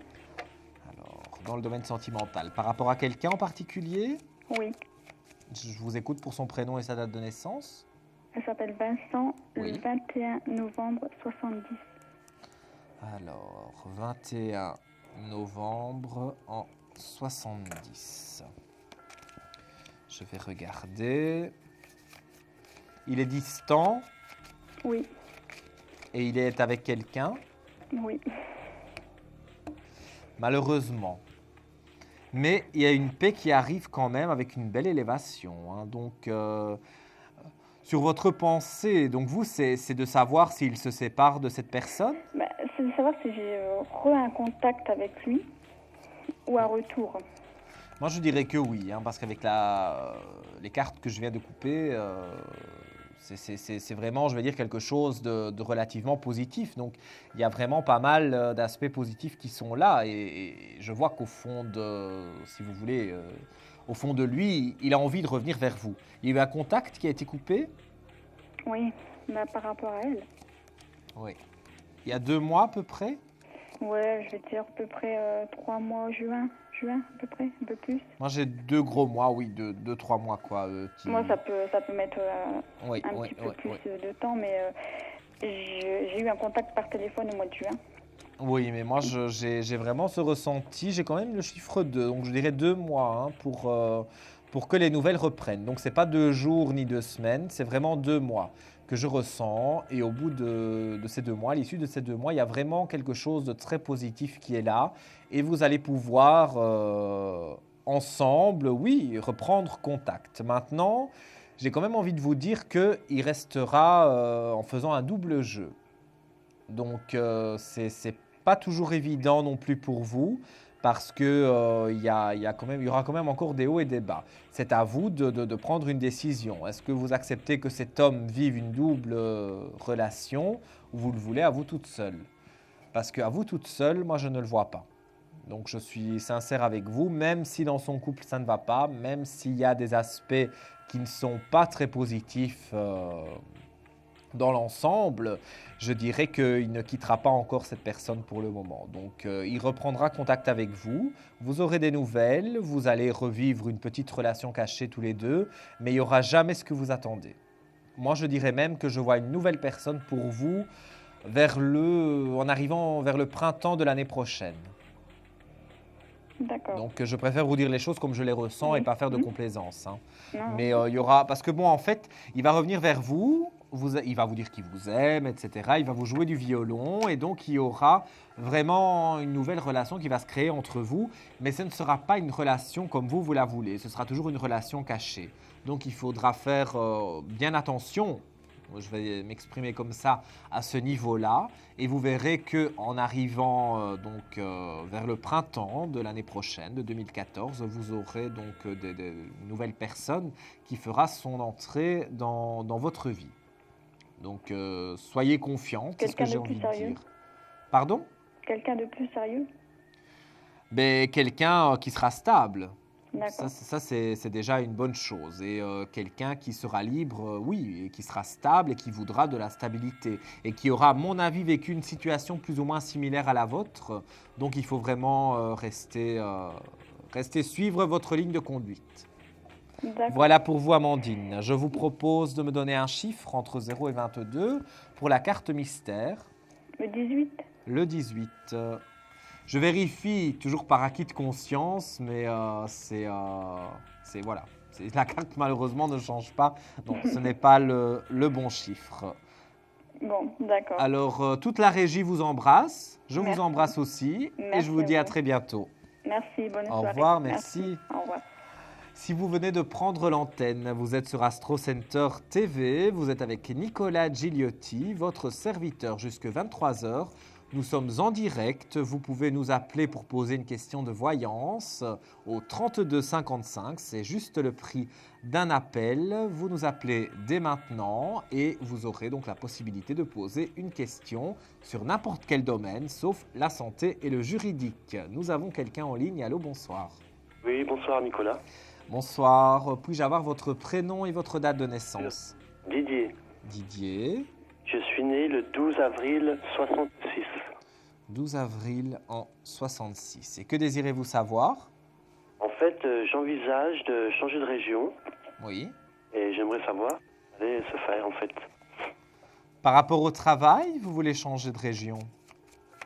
Alors, dans le domaine sentimental, par rapport à quelqu'un en particulier? Oui. Je vous écoute pour son prénom et sa date de naissance. Elle s'appelle Vincent, Oui. le 21 novembre 70. Alors, 21 novembre en 70. Je vais regarder. Il est distant Oui, et il est avec quelqu'un, oui. malheureusement. Mais il y a une paix qui arrive quand même avec une belle élévation. Donc, sur votre pensée, donc vous, c'est de savoir s'il se sépare de cette personne? Bah, c'est de savoir si j'ai un contact avec lui ou un retour. Moi, je dirais que oui, parce qu'avec les cartes que je viens de couper, c'est vraiment, je vais dire, quelque chose de relativement positif. Donc, il y a vraiment pas mal d'aspects positifs qui sont là. Et je vois qu'au fond de, si vous voulez, au fond de lui, il a envie de revenir vers vous. Il y a eu un contact qui a été coupé? Oui, bah, par rapport à elle. Oui. Il y a 2 mois à peu près? Ouais, je vais dire à peu près 3 mois, juin, à peu près, un peu plus. Moi, j'ai 2 gros mois, oui, 2-3 mois, quoi. Moi, ça peut mettre Oui, un oui, petit peu oui, plus oui. de temps, mais j'ai eu un contact par téléphone au mois de juin. Oui, mais moi, j'ai vraiment ce ressenti. J'ai quand même le chiffre 2, donc je dirais 2 mois pour que les nouvelles reprennent. Donc, ce n'est pas 2 jours ni 2 semaines, c'est vraiment 2 mois que je ressens. Et au bout de ces 2 mois, à l'issue de ces 2 mois, il y a vraiment quelque chose de très positif qui est là. Et vous allez pouvoir, ensemble, oui, reprendre contact. Maintenant, j'ai quand même envie de vous dire qu'il restera en faisant un double jeu. Donc, c'est pas toujours évident non plus pour vous parce que il y aura quand même encore des hauts et des bas. C'est à vous de prendre une décision. Est-ce que vous acceptez que cet homme vive une double relation ou vous le voulez à vous toute seule? Parce qu'à vous toute seule, moi, je ne le vois pas. Donc, je suis sincère avec vous, même si dans son couple, ça ne va pas, même s'il y a des aspects qui ne sont pas très positifs dans l'ensemble, je dirais qu'il ne quittera pas encore cette personne pour le moment. Donc, il reprendra contact avec vous, vous aurez des nouvelles, vous allez revivre une petite relation cachée tous les deux, mais il n'y aura jamais ce que vous attendez. Moi, je dirais même que je vois une nouvelle personne pour vous en arrivant vers le printemps de l'année prochaine. D'accord. Donc, je préfère vous dire les choses comme je les ressens et pas faire de complaisance. Non. Mais il y aura... Parce que bon, en fait, il va revenir vers vous, il va vous dire qu'il vous aime, etc. Il va vous jouer du violon et donc il y aura vraiment une nouvelle relation qui va se créer entre vous. Mais ce ne sera pas une relation comme vous la voulez. Ce sera toujours une relation cachée. Donc, il faudra faire bien attention. Je vais m'exprimer comme ça à ce niveau-là et vous verrez qu'en arrivant vers le printemps de l'année prochaine, de 2014, vous aurez donc des nouvelles personnes qui fera son entrée dans votre vie. Donc soyez confiante, c'est ce que j'ai envie de dire. Pardon? Quelqu'un de plus sérieux? Mais quelqu'un qui sera stable. D'accord. Ça c'est déjà une bonne chose. Et quelqu'un qui sera libre, oui, et qui sera stable et qui voudra de la stabilité. Et qui aura, à mon avis, vécu une situation plus ou moins similaire à la vôtre. Donc, il faut vraiment rester suivre votre ligne de conduite. Voilà pour vous, Amandine. Je vous propose de me donner un chiffre entre 0 et 22 pour la carte mystère. Le 18. Le 18. Je vérifie toujours par acquis de conscience, mais voilà. La carte, malheureusement, ne change pas. Donc, ce n'est pas le bon chiffre. Bon, d'accord. Alors, toute la régie vous embrasse. Je Merci. vous embrasse aussi. Et Merci je vous dis à à vous. très bientôt. Merci, bonne Au soirée. revoir, merci. Au revoir. Si vous venez de prendre l'antenne, vous êtes sur Astro Center TV, vous êtes avec Nicolas Gigliotti, votre serviteur jusque 23h. Nous sommes en direct, vous pouvez nous appeler pour poser une question de voyance au 32 55, c'est juste le prix d'un appel. Vous nous appelez dès maintenant et vous aurez donc la possibilité de poser une question sur n'importe quel domaine, sauf la santé et le juridique. Nous avons quelqu'un en ligne, allô, bonsoir. Oui, bonsoir Nicolas. Bonsoir, puis-je avoir votre prénom et votre date de naissance? Didier. Didier. Je suis né le 12 avril 66. 12 avril en 66. Et que désirez-vous savoir? En fait, j'envisage de changer de région. Oui. Et j'aimerais savoir ce qui allait se faire en fait. Par rapport au travail, vous voulez changer de région?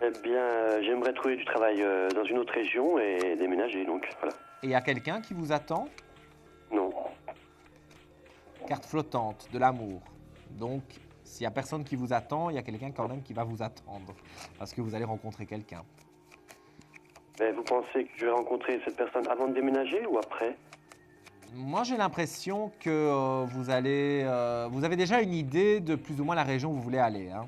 Eh bien, j'aimerais trouver du travail dans une autre région et déménager, donc voilà. Et il y a quelqu'un qui vous attend? Non. Carte flottante, de l'amour. Donc, s'il n'y a personne qui vous attend, il y a quelqu'un quand même qui va vous attendre. Parce que vous allez rencontrer quelqu'un. Mais vous pensez que je vais rencontrer cette personne avant de déménager ou après? Moi, j'ai l'impression que vous avez déjà une idée de plus ou moins la région où vous voulez aller, hein?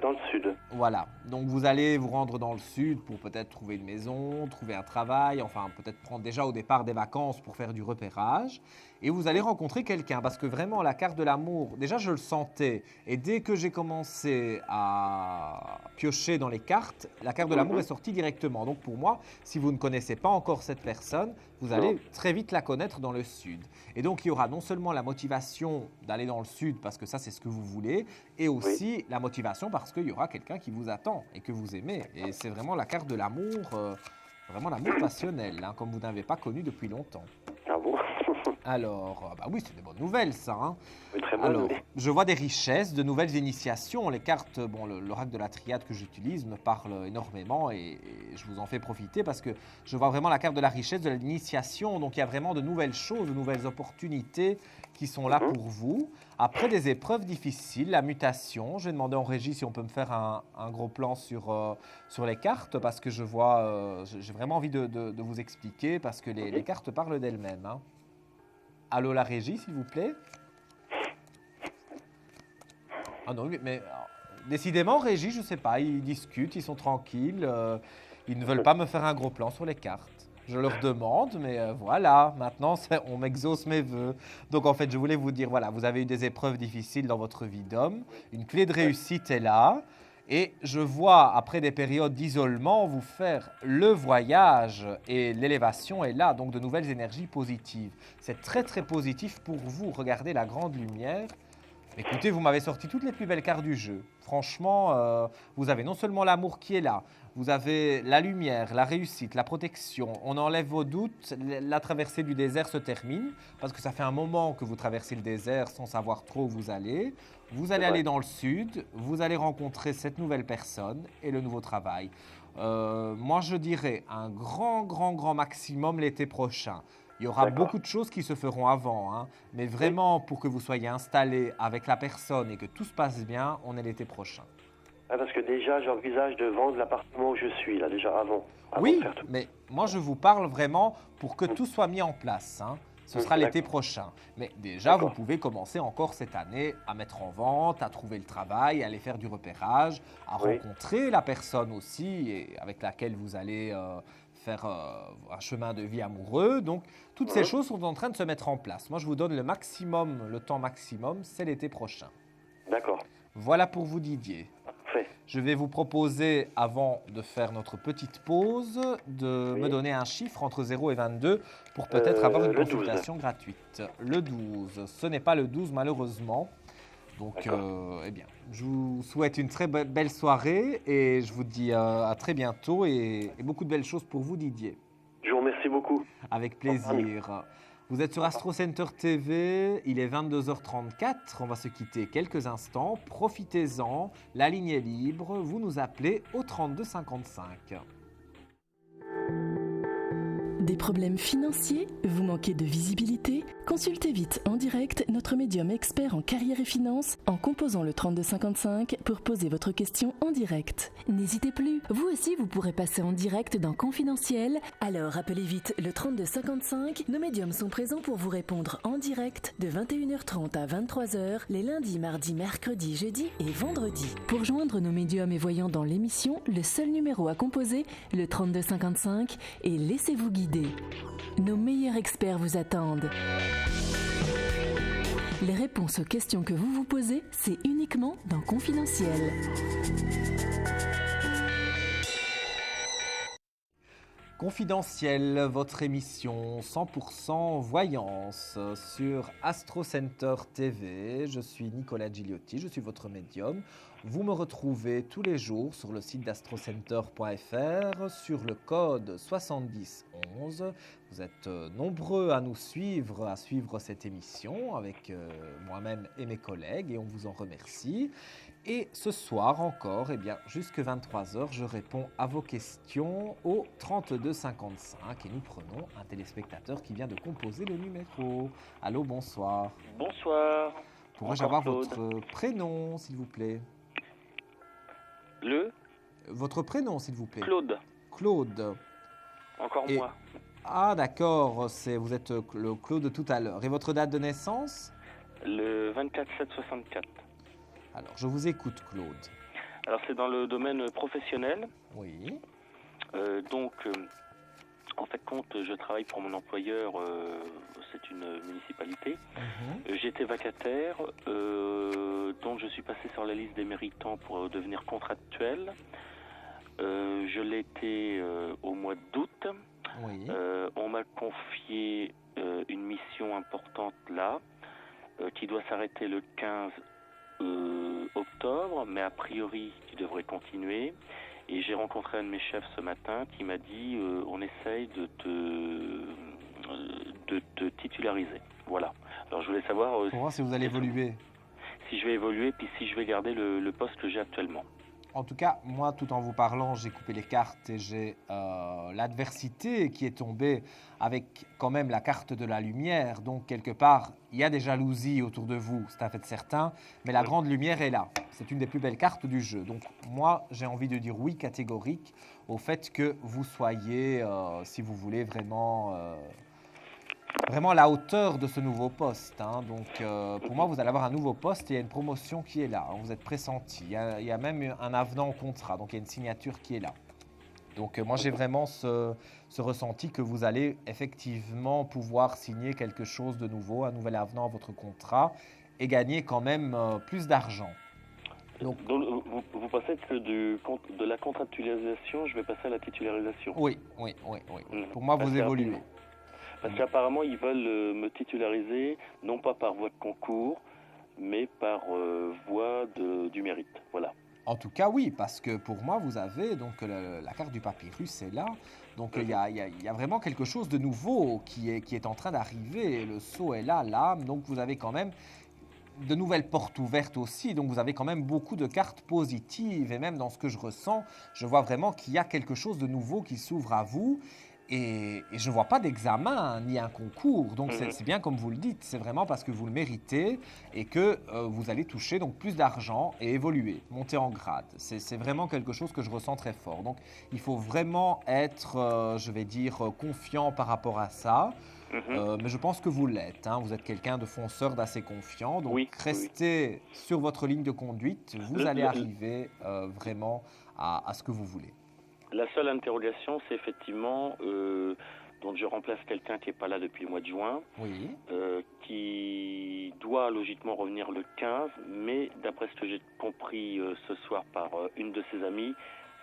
Dans le sud. Voilà, donc vous allez vous rendre dans le sud pour peut-être trouver une maison, trouver un travail, enfin peut-être prendre déjà au départ des vacances pour faire du repérage. Et vous allez rencontrer quelqu'un parce que vraiment la carte de l'amour, déjà je le sentais. Et dès que j'ai commencé à piocher dans les cartes, la carte de l'amour est sortie directement. Donc pour moi, si vous ne connaissez pas encore cette personne, vous allez très vite la connaître dans le sud. Et donc il y aura non seulement la motivation d'aller dans le sud parce que ça c'est ce que vous voulez, et aussi la motivation parce qu'il y aura quelqu'un qui vous attend et que vous aimez. Et c'est vraiment la carte de l'amour, vraiment l'amour passionnel, hein, comme vous n'avez pas connu depuis longtemps. Ah bon? Alors, bah oui, c'est des bonnes nouvelles, ça. Hein. Oui, très bonnes. Alors, je vois des richesses, de nouvelles initiations. Les cartes, bon, l'oracle de la triade que j'utilise me parle énormément et je vous en fais profiter parce que je vois vraiment la carte de la richesse, de l'initiation. Donc, il y a vraiment de nouvelles choses, de nouvelles opportunités qui sont là pour vous. Après des épreuves difficiles, la mutation. Je vais demander en régie si on peut me faire un gros plan sur les cartes parce que je vois, j'ai vraiment envie de vous expliquer parce que les cartes parlent d'elles-mêmes. Hein. Allô, la régie, s'il vous plaît? Ah non, mais décidément, régie, je ne sais pas, ils discutent, ils sont tranquilles, ils ne veulent pas me faire un gros plan sur les cartes. Je leur demande, mais voilà, maintenant, on m'exauce mes vœux. Donc, en fait, je voulais vous dire, voilà, vous avez eu des épreuves difficiles dans votre vie d'homme, une clé de réussite est là, et je vois, après des périodes d'isolement, vous faire le voyage et l'élévation est là, donc de nouvelles énergies positives. C'est très, très positif pour vous. Regardez la grande lumière. Écoutez, vous m'avez sorti toutes les plus belles cartes du jeu. Franchement, vous avez non seulement l'amour qui est là, vous avez la lumière, la réussite, la protection. On enlève vos doutes, la traversée du désert se termine, parce que ça fait un moment que vous traversez le désert sans savoir trop où vous allez. Vous allez aller dans le sud, vous allez rencontrer cette nouvelle personne et le nouveau travail. Moi, je dirais un grand maximum l'été prochain. Il y aura beaucoup de choses qui se feront avant, hein, mais vraiment pour que vous soyez installé avec la personne et que tout se passe bien, on est l'été prochain. Ah, parce que déjà, j'envisage de vendre l'appartement où je suis, là, déjà avant Oui, de faire tout. mais moi, je vous parle vraiment pour que tout soit mis en place. Hein. Ce sera l'été prochain. Mais déjà, vous pouvez commencer encore cette année à mettre en vente, à trouver le travail, à aller faire du repérage, à rencontrer la personne aussi et avec laquelle vous allez faire un chemin de vie amoureux. Donc, toutes ces choses sont en train de se mettre en place. Moi, je vous donne le maximum, le temps maximum, c'est l'été prochain. D'accord. Voilà pour vous, Didier. Je vais vous proposer, avant de faire notre petite pause, de me donner un chiffre entre 0 et 22 pour peut-être avoir une consultation gratuite. Le 12. Ce n'est pas le 12, malheureusement. Donc, eh bien, je vous souhaite une très belle soirée et je vous dis à très bientôt et beaucoup de belles choses pour vous, Didier. Je vous remercie beaucoup. Avec plaisir. Vous êtes sur Astro Center TV, il est 22h34, on va se quitter quelques instants, profitez-en, la ligne est libre, vous nous appelez au 32 55. Des problèmes financiers? Vous manquez de visibilité? Consultez vite en direct notre médium expert en carrière et finances en composant le 3255 pour poser votre question en direct. N'hésitez plus, vous aussi vous pourrez passer en direct dans Confidentiel. Alors appelez vite le 3255. Nos médiums sont présents pour vous répondre en direct de 21h30 à 23h les lundis, mardis, mercredis, jeudis et vendredis. Pour joindre nos médiums et voyants dans l'émission, le seul numéro à composer, le 3255, et laissez-vous guider. Nos meilleurs experts vous attendent. Les réponses aux questions que vous vous posez, c'est uniquement dans Confidentiel. Confidentiel, votre émission 100% voyance sur Astro Center TV. Je suis Nicolas Gigliotti, je suis votre médium. Vous me retrouvez tous les jours sur le site d'astrocenter.fr sur le code 7011. Vous êtes nombreux à nous suivre, à suivre cette émission avec moi-même et mes collègues et on vous en remercie. Et ce soir encore, jusqu'à 23h, je réponds à vos questions au 3255 et nous prenons un téléspectateur qui vient de composer le numéro. Allô, bonsoir. Bonsoir. Pourrais-je avoir votre prénom, s'il vous plaît? Votre prénom, s'il vous plaît. Claude. Claude. Encore moi. Ah, d'accord, vous êtes le Claude de tout à l'heure. Et votre date de naissance? Le 24/7/64. Alors, je vous écoute, Claude. Alors, c'est dans le domaine professionnel. Oui. En fait, je travaille pour mon employeur, c'est une municipalité. J'étais vacataire, donc je suis passé sur la liste des méritants pour devenir contractuel. Je l'ai été au mois d'août. Oui. On m'a confié une mission importante là, qui doit s'arrêter le 15 octobre, mais a priori qui devrait continuer. Et j'ai rencontré un de mes chefs ce matin qui m'a dit on essaye de te titulariser. Voilà. Alors je voulais savoir pour voir si vous allez évoluer. Si je vais évoluer, puis si je vais garder le poste que j'ai actuellement. En tout cas, moi, tout en vous parlant, j'ai coupé les cartes et j'ai l'adversité qui est tombée avec quand même la carte de la lumière. Donc, quelque part, il y a des jalousies autour de vous, c'est un fait certain, mais la grande lumière est là. C'est une des plus belles cartes du jeu. Donc, moi, j'ai envie de dire oui catégorique au fait que vous soyez, si vous voulez, vraiment à la hauteur de ce nouveau poste. Donc, pour moi, vous allez avoir un nouveau poste et il y a une promotion qui est là. Vous êtes pressenti. Il y a même un avenant au contrat. Donc, il y a une signature qui est là. Donc, moi, j'ai vraiment ce ressenti que vous allez effectivement pouvoir signer quelque chose de nouveau, un nouvel avenant à votre contrat et gagner quand même plus d'argent. Donc vous pensez que de la contractualisation, je vais passer à la titularisation? Oui. Pour moi, vous évoluez. Parce qu'apparemment, ils veulent me titulariser, non pas par voie de concours, mais par voie du mérite. Voilà. En tout cas, oui, parce que pour moi, vous avez donc la carte du papyrus est là. Donc, il y a vraiment quelque chose de nouveau qui est en train d'arriver. Le sceau est là, l'âme. Donc, vous avez quand même de nouvelles portes ouvertes aussi. Donc, vous avez quand même beaucoup de cartes positives. Et même dans ce que je ressens, je vois vraiment qu'il y a quelque chose de nouveau qui s'ouvre à vous. Et je ne vois pas d'examen ni un concours, donc c'est bien comme vous le dites, c'est vraiment parce que vous le méritez et que vous allez toucher donc plus d'argent et évoluer, monter en grade. C'est vraiment quelque chose que je ressens très fort. Donc il faut vraiment être, je vais dire, confiant par rapport à ça. Mais je pense que vous l'êtes, vous êtes quelqu'un de fonceur, d'assez confiant, donc restez sur votre ligne de conduite, vous allez arriver vraiment à ce que vous voulez. La seule interrogation, c'est effectivement, donc je remplace quelqu'un qui n'est pas là depuis le mois de juin, qui doit logiquement revenir le 15, mais d'après ce que j'ai compris ce soir par une de ses amies,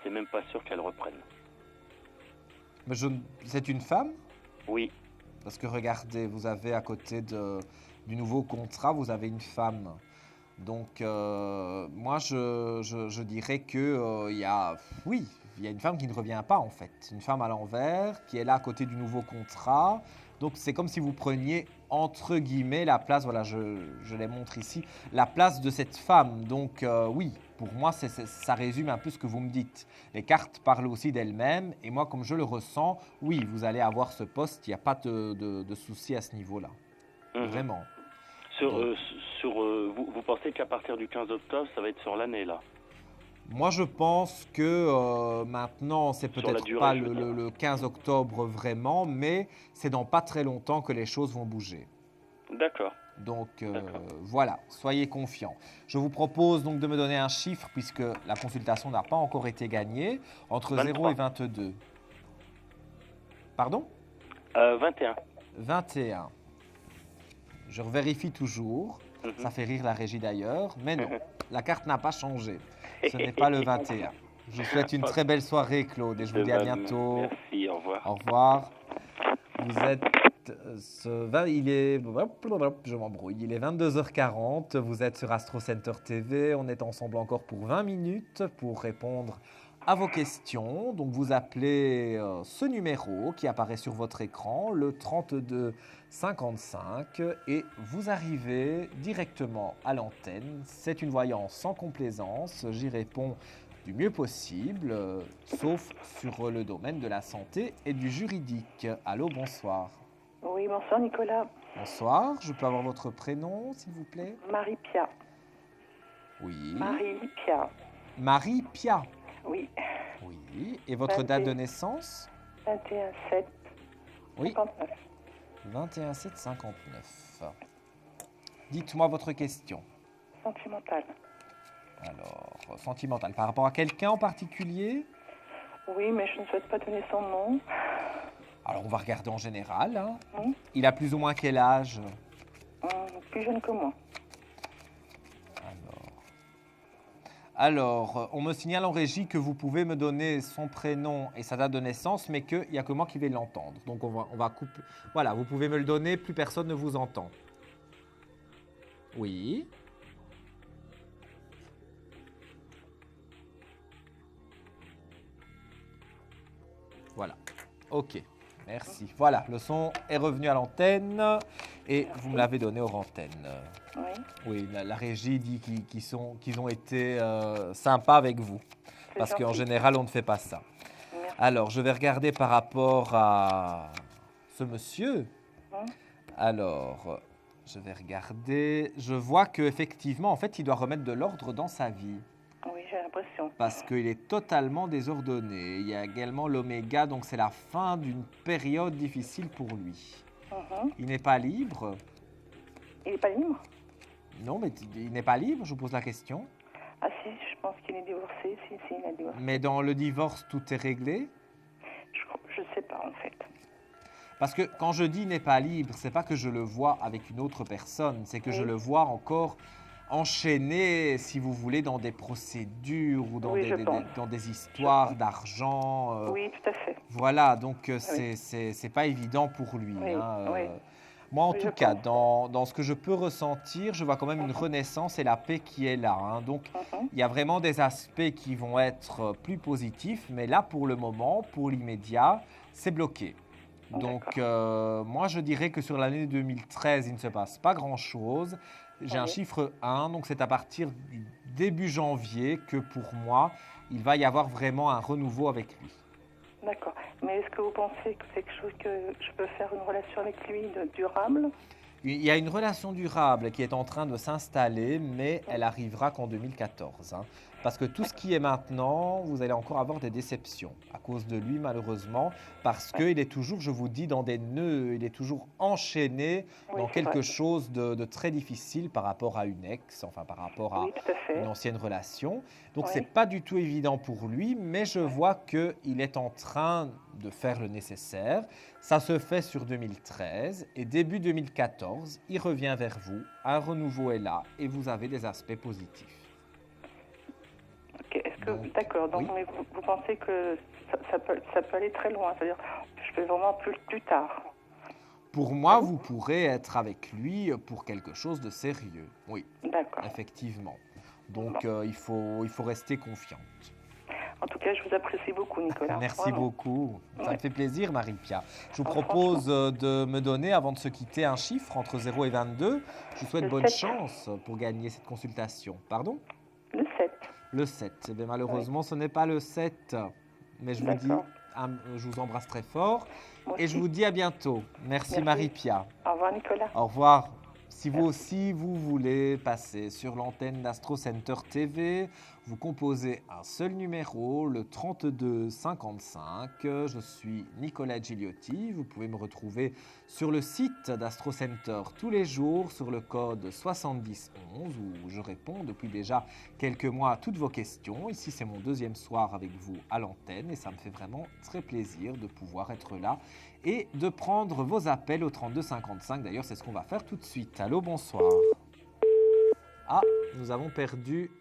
c'est même pas sûr qu'elle reprenne. Mais c'est une femme? Oui. Parce que regardez, vous avez à côté du nouveau contrat, vous avez une femme. Donc, moi, je dirais qu'il y a une femme qui ne revient pas, en fait. Une femme à l'envers, qui est là à côté du nouveau contrat. Donc, c'est comme si vous preniez entre guillemets, la place, voilà, je les montre ici, la place de cette femme. Donc oui, pour moi, ça résume un peu ce que vous me dites. Les cartes parlent aussi d'elles-mêmes et moi, comme je le ressens, oui, vous allez avoir ce poste, il n'y a pas de souci à ce niveau-là. Vraiment. Vous pensez qu'à partir du 15 octobre, ça va être sur l'année, là? Moi, je pense que maintenant, c'est peut-être pas le 15 octobre vraiment, mais c'est dans pas très longtemps que les choses vont bouger. D'accord. Donc voilà, soyez confiants. Je vous propose donc de me donner un chiffre puisque la consultation n'a pas encore été gagnée, entre 23. 0 et 22. Pardon 21. 21. Je vérifie toujours. Ça fait rire la régie d'ailleurs, mais non, la carte n'a pas changé. Ce n'est pas le 21. Je vous souhaite une très belle soirée, Claude, et je vous dis à bientôt. Merci, au revoir. Au revoir. Vous êtes... il est... Je m'embrouille. Il est 22h40. Vous êtes sur Astro Center TV. On est ensemble encore pour 20 minutes pour répondre à vos questions. Donc, vous appelez ce numéro qui apparaît sur votre écran, le 32 55, et vous arrivez directement à l'antenne. C'est une voyance sans complaisance. J'y réponds du mieux possible, sauf sur le domaine de la santé et du juridique. Allô, bonsoir. Oui, bonsoir Nicolas. Bonsoir, je peux avoir votre prénom, s'il vous plaît? Marie-Pia. Oui. Marie-Pia. Marie-Pia. Oui. Oui, et votre date de naissance? 21/7. Oui. 59. 21/7/59. Dites-moi votre question. Sentimentale. Alors, sentimentale, par rapport à quelqu'un en particulier? Oui, mais je ne souhaite pas donner son nom. Alors, on va regarder en général. Hein. Il a plus ou moins quel âge? Plus jeune que moi. Alors, on me signale en régie que vous pouvez me donner son prénom et sa date de naissance, mais qu'il n'y a que moi qui vais l'entendre. Donc, on va couper. Voilà, vous pouvez me le donner, plus personne ne vous entend. Oui. Voilà. OK. Merci. Voilà, le son est revenu à l'antenne et vous me l'avez donné hors antenne. Oui. Oui, la régie dit qu'ils ont été sympas avec vous. Parce qu'en général, on ne fait pas ça. Merci. Alors, je vais regarder par rapport à ce monsieur. Alors, je vais regarder. Je vois qu'effectivement, en fait, il doit remettre de l'ordre dans sa vie. Oui, j'ai l'impression. Parce qu'il est totalement désordonné. Il y a également l'oméga, donc c'est la fin d'une période difficile pour lui. Il n'est pas libre. Il n'est pas libre? Non, mais il n'est pas libre, je vous pose la question. Ah si, je pense qu'il est divorcé. Si, il a divorcé. Mais dans le divorce, tout est réglé? Je ne sais pas, en fait. Parce que quand je dis n'est pas libre, c'est pas que je le vois avec une autre personne, c'est que je le vois encore enchaîné, si vous voulez, dans des procédures ou dans, dans des histoires d'argent. Oui, tout à fait. Voilà, donc c'est pas évident pour lui. Oui, Moi, en tout cas, dans ce que je peux ressentir, je vois quand même une renaissance et la paix qui est là. Hein. Donc, il y a vraiment des aspects qui vont être plus positifs, mais là, pour le moment, pour l'immédiat, c'est bloqué. Donc, moi, je dirais que sur l'année 2013, il ne se passe pas grand-chose. J'ai un chiffre 1, donc c'est à partir du début janvier que pour moi, il va y avoir vraiment un renouveau avec lui. D'accord. Mais est-ce que vous pensez que c'est quelque chose que je peux faire une relation avec lui durable? Il y a une relation durable qui est en train de s'installer, mais elle arrivera qu'en 2014. Hein. Parce que tout ce qui est maintenant, vous allez encore avoir des déceptions à cause de lui, malheureusement, parce qu'il est toujours, je vous dis, dans des nœuds, il est toujours enchaîné dans quelque chose de très difficile par rapport à une ex, enfin par rapport à une ancienne relation. Donc, ce n'est pas du tout évident pour lui, mais je vois qu'il est en train de faire le nécessaire. Ça se fait sur 2013 et début 2014, il revient vers vous, un renouveau est là et vous avez des aspects positifs. D'accord, donc mais vous pensez que ça peut aller très loin, c'est-à-dire je peux vraiment plus tard. Pour moi, vous pourrez être avec lui pour quelque chose de sérieux, oui. D'accord. Effectivement. Donc il faut rester confiante. En tout cas, je vous apprécie beaucoup, Nicolas. Merci Vraiment. beaucoup. Ça me fait plaisir, Marie-Pia. Je vous Ah, propose de me donner, avant de se quitter, un chiffre entre 0 et 22. Je vous souhaite Le bonne 7. chance pour gagner cette consultation. Pardon? Le 7. Le 7. Eh bien, malheureusement, ce n'est pas le 7. Mais je vous dis, D'accord. je vous embrasse très fort. Moi Et je aussi. vous dis à bientôt. Merci, Merci. Marie-Pia. Au revoir, Nicolas. Au revoir. Si vous aussi, vous voulez passer sur l'antenne d'Astro Center TV, vous composez un seul numéro, le 32 55. Je suis Nicolas Gigliotti. Vous pouvez me retrouver sur le site d'Astro Center tous les jours sur le code 7011 où je réponds depuis déjà quelques mois à toutes vos questions. Ici, c'est mon deuxième soir avec vous à l'antenne et ça me fait vraiment très plaisir de pouvoir être là et de prendre vos appels au 32 55. D'ailleurs, c'est ce qu'on va faire tout de suite. Allô, bonsoir. Ah, nous avons perdu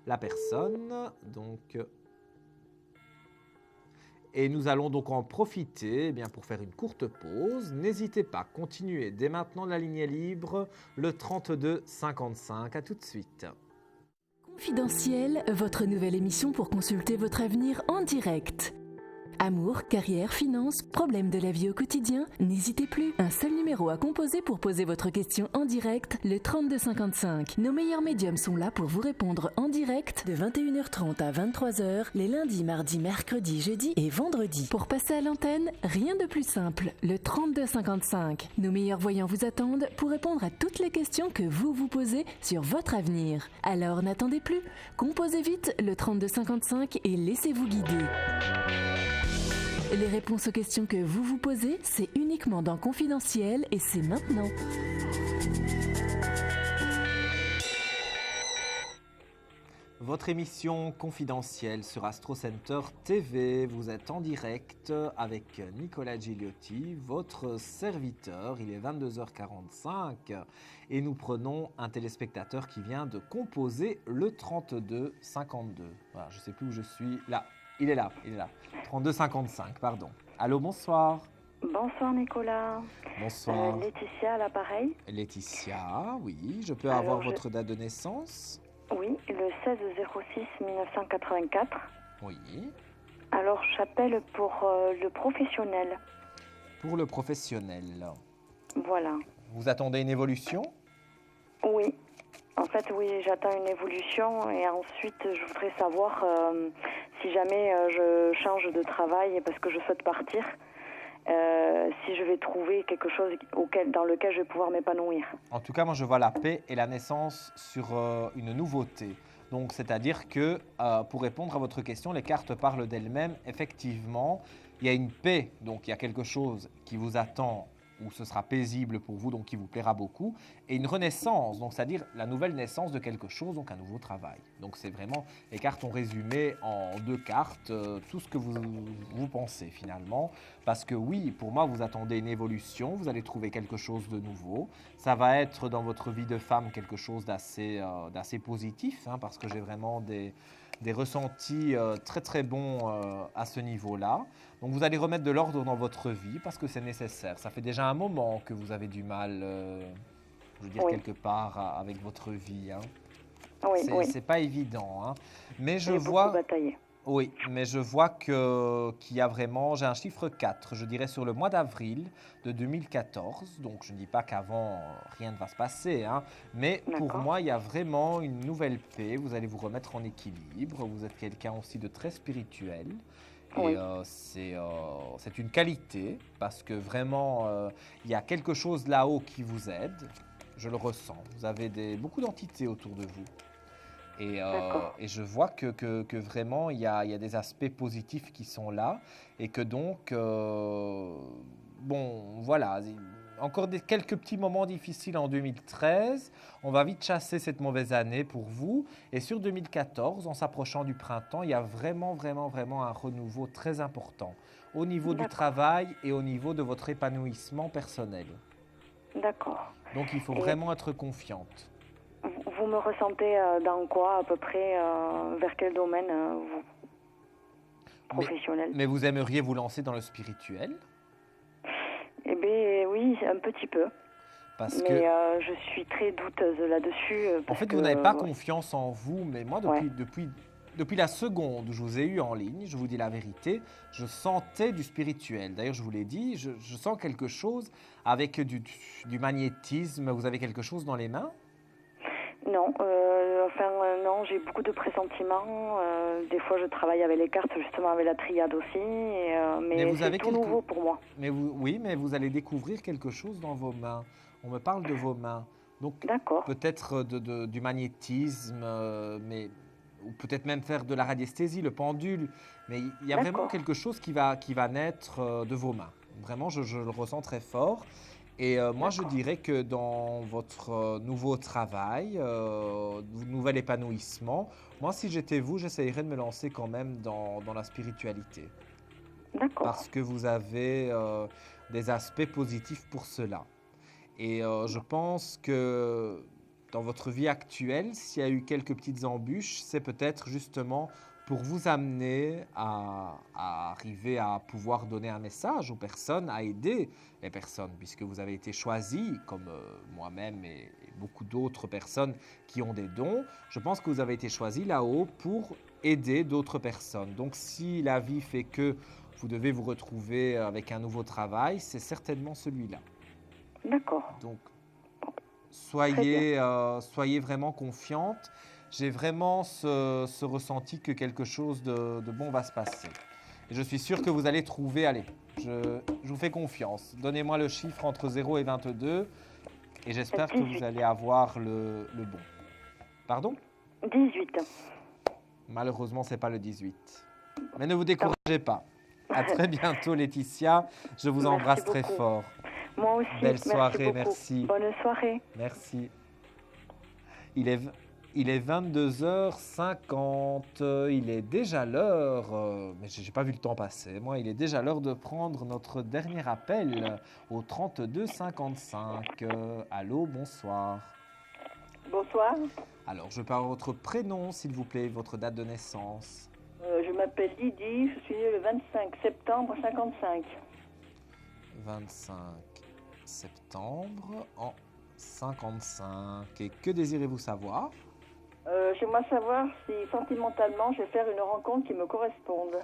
la personne. Donc, et nous allons donc en profiter pour faire une courte pause. N'hésitez pas, continuez dès maintenant, la ligne est libre, le 32 55. À tout de suite. Confidentiel, votre nouvelle émission pour consulter votre avenir en direct. Amour, carrière, finances, problèmes de la vie au quotidien, n'hésitez plus. Un seul numéro à composer pour poser votre question en direct, le 3255. Nos meilleurs médiums sont là pour vous répondre en direct de 21h30 à 23h, les lundis, mardis, mercredis, jeudis et vendredis. Pour passer à l'antenne, rien de plus simple, le 3255. Nos meilleurs voyants vous attendent pour répondre à toutes les questions que vous vous posez sur votre avenir. Alors n'attendez plus, composez vite le 3255 et laissez-vous guider. Les réponses aux questions que vous vous posez, c'est uniquement dans Confidentiel et c'est maintenant. Votre émission confidentielle sur Astro Center TV, vous êtes en direct avec Nicolas Gigliotti, votre serviteur. Il est 22h45 et nous prenons un téléspectateur qui vient de composer le 32 52. Voilà, je ne sais plus où je suis. Là, il est là. 32 55, pardon. Allô, bonsoir. Bonsoir Nicolas. Bonsoir. Laetitia à l'appareil. Laetitia, oui. Je peux Alors, avoir votre date de naissance? Oui, le 16-06-1984. Oui. Alors j'appelle pour le professionnel. Pour le professionnel. Voilà. Vous attendez une évolution? Oui. En fait, oui, j'attends une évolution et ensuite je voudrais savoir si jamais je change de travail parce que je souhaite partir, si je vais trouver quelque chose dans lequel je vais pouvoir m'épanouir. En tout cas, moi je vois la paix et la naissance sur une nouveauté. Donc, c'est-à-dire que pour répondre à votre question, les cartes parlent d'elles-mêmes. Effectivement, il y a une paix, donc il y a quelque chose qui vous attend où ce sera paisible pour vous, donc qui vous plaira beaucoup, et une renaissance, donc c'est-à-dire la nouvelle naissance de quelque chose, donc un nouveau travail. Donc c'est vraiment, les cartes ont résumé en 2 cartes tout ce que vous pensez finalement, parce que oui, pour moi, vous attendez une évolution, vous allez trouver quelque chose de nouveau, ça va être dans votre vie de femme quelque chose d'assez positif, parce que j'ai vraiment des ressentis très très bons à ce niveau-là. Donc vous allez remettre de l'ordre dans votre vie parce que c'est nécessaire. Ça fait déjà un moment que vous avez du mal, je veux dire, oui, quelque part avec votre vie. Oui, c'est pas évident. Mais je J'ai vois... beaucoup bataillé. Oui, mais je vois qu'il y a vraiment, j'ai un chiffre 4, je dirais sur le mois d'avril de 2014, donc je ne dis pas qu'avant rien ne va se passer, mais pour moi il y a vraiment une nouvelle paix, vous allez vous remettre en équilibre, vous êtes quelqu'un aussi de très spirituel. Et c'est une qualité parce que vraiment il y a quelque chose là-haut qui vous aide, je le ressens, vous avez beaucoup d'entités autour de vous. Et je vois que vraiment, il y a des aspects positifs qui sont là et que donc, voilà, encore quelques petits moments difficiles en 2013. On va vite chasser cette mauvaise année pour vous. Et sur 2014, en s'approchant du printemps, il y a vraiment, vraiment, vraiment un renouveau très important au niveau du travail et au niveau de votre épanouissement personnel. D'accord. Donc, il faut vraiment être confiante. Vous me ressentez dans quoi à peu près, vers quel domaine vous professionnel? Mais vous aimeriez vous lancer dans le spirituel? Eh bien oui, un petit peu. Parce mais je suis très douteuse là-dessus. En fait, vous n'avez pas confiance en vous, mais moi, depuis depuis la seconde où je vous ai eu en ligne, je vous dis la vérité, je sentais du spirituel. D'ailleurs, je vous l'ai dit, je sens quelque chose avec du magnétisme. Vous avez quelque chose dans les mains? Non, non, j'ai beaucoup de pressentiments. Des fois, je travaille avec les cartes, justement avec la triade aussi, mais c'est tout nouveau pour moi. Oui, mais vous allez découvrir quelque chose dans vos mains. On me parle de vos mains. Donc, peut-être du magnétisme, ou peut-être même faire de la radiesthésie, le pendule. Mais il y a vraiment quelque chose qui va naître de vos mains. Vraiment, je le ressens très fort. Et moi, je dirais que dans votre nouveau travail, nouvel épanouissement, moi, si j'étais vous, j'essayerais de me lancer quand même dans la spiritualité. D'accord. Parce que vous avez des aspects positifs pour cela. Et je pense que dans votre vie actuelle, s'il y a eu quelques petites embûches, c'est peut-être justement pour vous amener à arriver à pouvoir donner un message aux personnes, à aider les personnes, puisque vous avez été choisi, comme moi-même et beaucoup d'autres personnes qui ont des dons. Je pense que vous avez été choisi là-haut pour aider d'autres personnes. Donc si la vie fait que vous devez vous retrouver avec un nouveau travail, c'est certainement celui-là. D'accord. Donc, soyez vraiment confiante. J'ai vraiment ce ressenti que quelque chose de bon va se passer. Et je suis sûr que vous allez trouver, allez, je vous fais confiance. Donnez-moi le chiffre entre 0 et 22 et j'espère que vous allez avoir le bon. Pardon? 18. Malheureusement, ce n'est pas le 18. Mais ne vous découragez pas. À très bientôt, Laetitia. Je vous embrasse très fort. Moi aussi. Belle soirée, merci. Bonne soirée. Merci. Il est 22h50, il est déjà l'heure, mais je n'ai pas vu le temps passer. Moi, il est déjà l'heure de prendre notre dernier appel au 32 55. Allô, bonsoir. Bonsoir. Alors, je peux avoir votre prénom, s'il vous plaît, votre date de naissance. Je m'appelle Lydie, je suis née le 25 septembre 55. 25 septembre en 55. Et que désirez-vous savoir? J'aimerais savoir si sentimentalement je vais faire une rencontre qui me corresponde.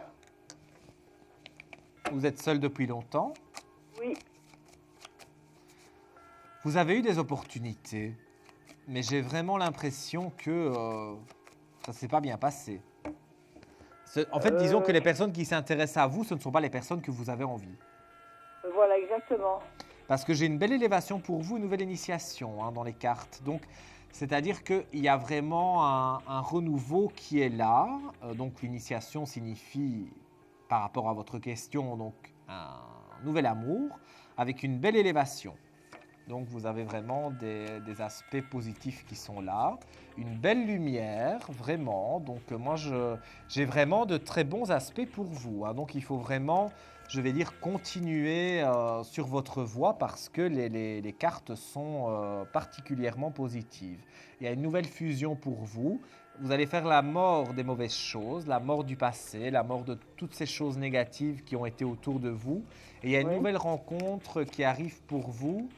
Vous êtes seul depuis longtemps? Oui. Vous avez eu des opportunités, mais j'ai vraiment l'impression que ça ne s'est pas bien passé. En fait, disons que les personnes qui s'intéressent à vous, ce ne sont pas les personnes que vous avez envie. Voilà, exactement. Parce que j'ai une belle élévation pour vous, une nouvelle initiation dans les cartes. Donc, c'est-à-dire qu'il y a vraiment un renouveau qui est là. Donc, l'initiation signifie, par rapport à votre question, donc un nouvel amour avec une belle élévation. Donc, vous avez vraiment des aspects positifs qui sont là. Une belle lumière, vraiment. Donc, moi, j'ai vraiment de très bons aspects pour vous. Donc, il faut vraiment, je vais dire, continuer sur votre voie parce que les cartes sont particulièrement positives. Il y a une nouvelle fusion pour vous. Vous allez faire la mort des mauvaises choses, la mort du passé, la mort de toutes ces choses négatives qui ont été autour de vous. Et il y a une nouvelle rencontre qui arrive pour vous.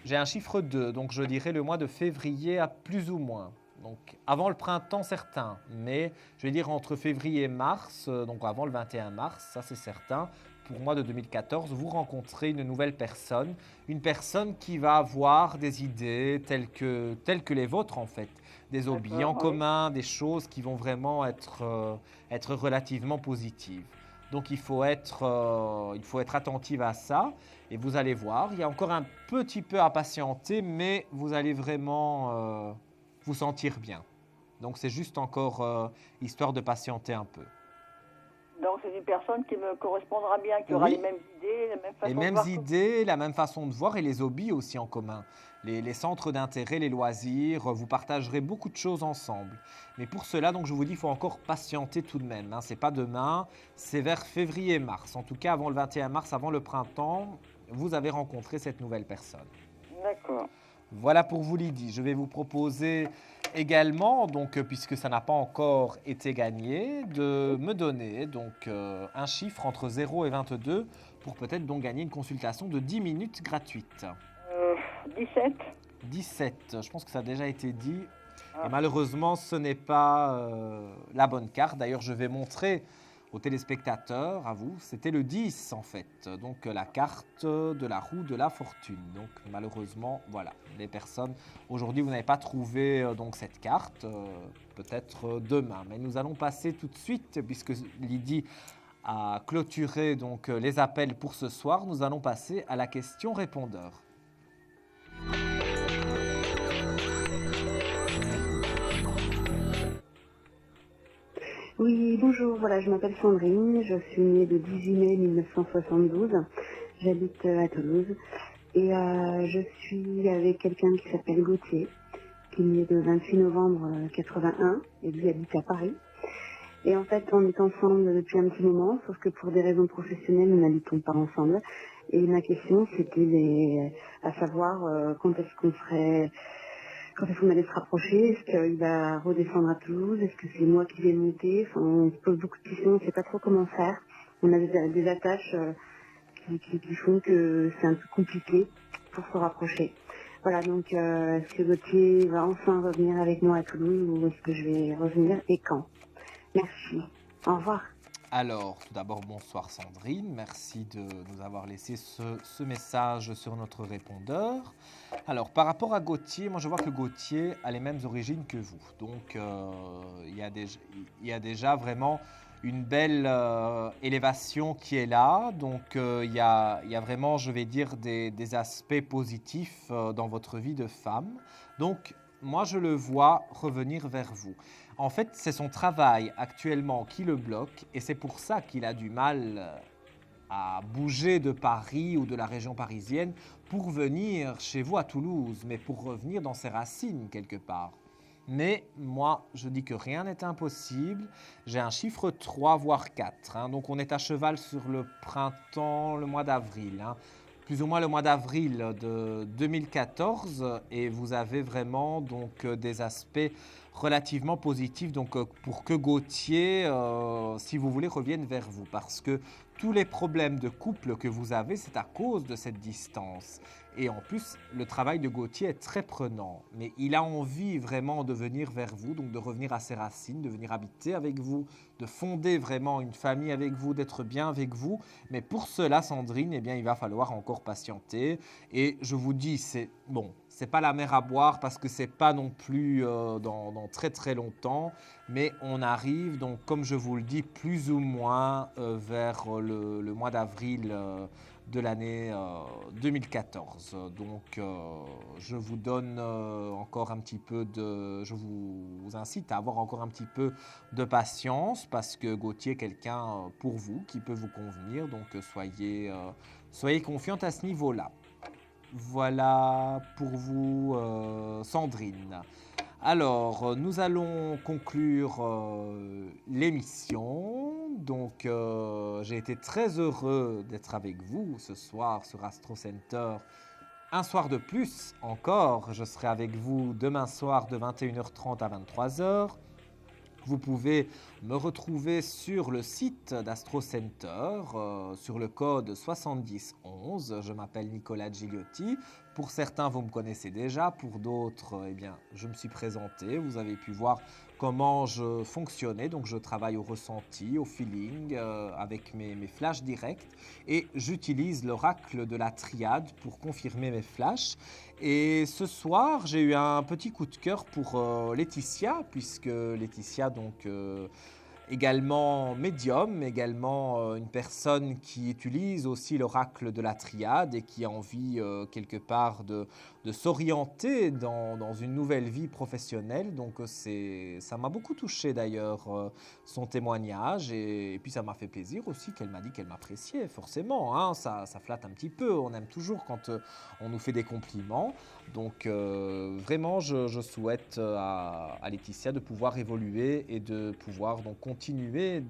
J'ai un chiffre 2, donc je dirais le mois de février à plus ou moins. Donc avant le printemps, certain, mais je vais dire entre février et mars, donc avant le 21 mars, ça c'est certain. Pour moi de 2014, vous rencontrez une nouvelle personne, une personne qui va avoir des idées telles que les vôtres en fait, des hobbies en commun, des choses qui vont vraiment être relativement positives. Donc il faut être attentive à ça et vous allez voir, il y a encore un petit peu à patienter, mais vous allez vraiment vous sentir bien. Donc c'est juste encore histoire de patienter un peu. Donc c'est une personne qui me correspondra bien, qui aura les mêmes idées, la même façon de voir. Les mêmes idées, la même façon de voir et les hobbies aussi en commun. Les centres d'intérêt, les loisirs, vous partagerez beaucoup de choses ensemble. Mais pour cela, donc je vous dis, il faut encore patienter tout de même. Ce n'est pas demain, c'est vers février-mars. En tout cas, avant le 21 mars, avant le printemps, vous avez rencontré cette nouvelle personne. D'accord. Voilà pour vous, Lydie. Je vais vous proposer également, donc, puisque ça n'a pas encore été gagné, de me donner donc, un chiffre entre 0 et 22 pour peut-être donc gagner une consultation de 10 minutes gratuite. 17. 17, je pense que ça a déjà été dit. Et malheureusement, ce n'est pas la bonne carte. D'ailleurs, je vais montrer aux téléspectateurs, à vous, c'était le 10 en fait. Donc la carte de la roue de la fortune. Donc malheureusement, voilà, les personnes, aujourd'hui vous n'avez pas trouvé donc cette carte, peut-être demain. Mais nous allons passer tout de suite, puisque Lydie a clôturé donc les appels pour ce soir, nous allons passer à la question répondeur. Oui, bonjour, voilà, je m'appelle Sandrine, je suis née le 18 mai 1972, j'habite à Toulouse et je suis avec quelqu'un qui s'appelle Gauthier, qui est né le 28 novembre 81 et lui habite à Paris. Et en fait, on est ensemble depuis un petit moment, sauf que pour des raisons professionnelles, nous n'habitons pas ensemble. Et ma question, c'était à savoir quand est-ce qu'on allait se rapprocher, est-ce qu'il va redescendre à Toulouse, est-ce que c'est moi qui vais monter, enfin, on se pose beaucoup de questions, on ne sait pas trop comment faire. On a des attaches qui font que c'est un peu compliqué pour se rapprocher. Voilà, donc est-ce que Gauthier va enfin revenir avec moi à Toulouse ou est-ce que je vais revenir et quand? Merci, au revoir. Alors, tout d'abord, bonsoir Sandrine, merci de nous avoir laissé ce message sur notre répondeur. Alors, par rapport à Gauthier, moi je vois que Gauthier a les mêmes origines que vous. Donc, il y a déjà vraiment une belle élévation qui est là. Donc, il y a vraiment, je vais dire, des aspects positifs dans votre vie de femme. Donc, moi je le vois revenir vers vous. En fait, c'est son travail actuellement qui le bloque et c'est pour ça qu'il a du mal à bouger de Paris ou de la région parisienne pour venir chez vous à Toulouse, mais pour revenir dans ses racines quelque part. Mais moi, je dis que rien n'est impossible. J'ai un chiffre 3, voire 4. Donc on est à cheval sur le printemps, le mois d'avril. Plus ou moins le mois d'avril de 2014 et vous avez vraiment donc des aspects relativement positifs donc pour que Gauthier, si vous voulez, revienne vers vous parce que tous les problèmes de couple que vous avez, c'est à cause de cette distance. Et en plus, le travail de Gauthier est très prenant, mais il a envie vraiment de venir vers vous, donc de revenir à ses racines, de venir habiter avec vous, de fonder vraiment une famille avec vous, d'être bien avec vous. Mais pour cela, Sandrine, eh bien, il va falloir encore patienter. Et je vous dis, c'est pas la mer à boire parce que c'est pas non plus dans très très longtemps, mais on arrive donc, comme je vous le dis, plus ou moins vers le mois d'avril de l'année 2014. Donc, je vous donne encore un petit peu je vous incite à avoir encore un petit peu de patience parce que Gauthier est quelqu'un pour vous qui peut vous convenir. Donc, soyez confiante à ce niveau-là. Voilà pour vous, Sandrine. Alors, nous allons conclure l'émission. Donc, j'ai été très heureux d'être avec vous ce soir sur Astro Center. Un soir de plus encore, je serai avec vous demain soir de 21h30 à 23h. Vous pouvez me retrouver sur le site d'Astro Center, sur le code 7011. Je m'appelle Nicolas Gigliotti. Pour certains, vous me connaissez déjà. Pour d'autres, eh bien, je me suis présenté. Vous avez pu voir comment je fonctionnais. Donc, je travaille au ressenti, au feeling, avec mes flashs directs. Et j'utilise l'oracle de la triade pour confirmer mes flashs. Et ce soir, j'ai eu un petit coup de cœur pour Laetitia, puisque Laetitia, donc, également médium, également une personne qui utilise aussi l'oracle de la triade et qui a envie quelque part de s'orienter dans une nouvelle vie professionnelle. Donc ça m'a beaucoup touché d'ailleurs son témoignage et puis ça m'a fait plaisir aussi qu'elle m'a dit qu'elle m'appréciait forcément. Ça flatte un petit peu, on aime toujours quand on nous fait des compliments. Donc vraiment je souhaite à Laetitia de pouvoir évoluer et de pouvoir donc continuer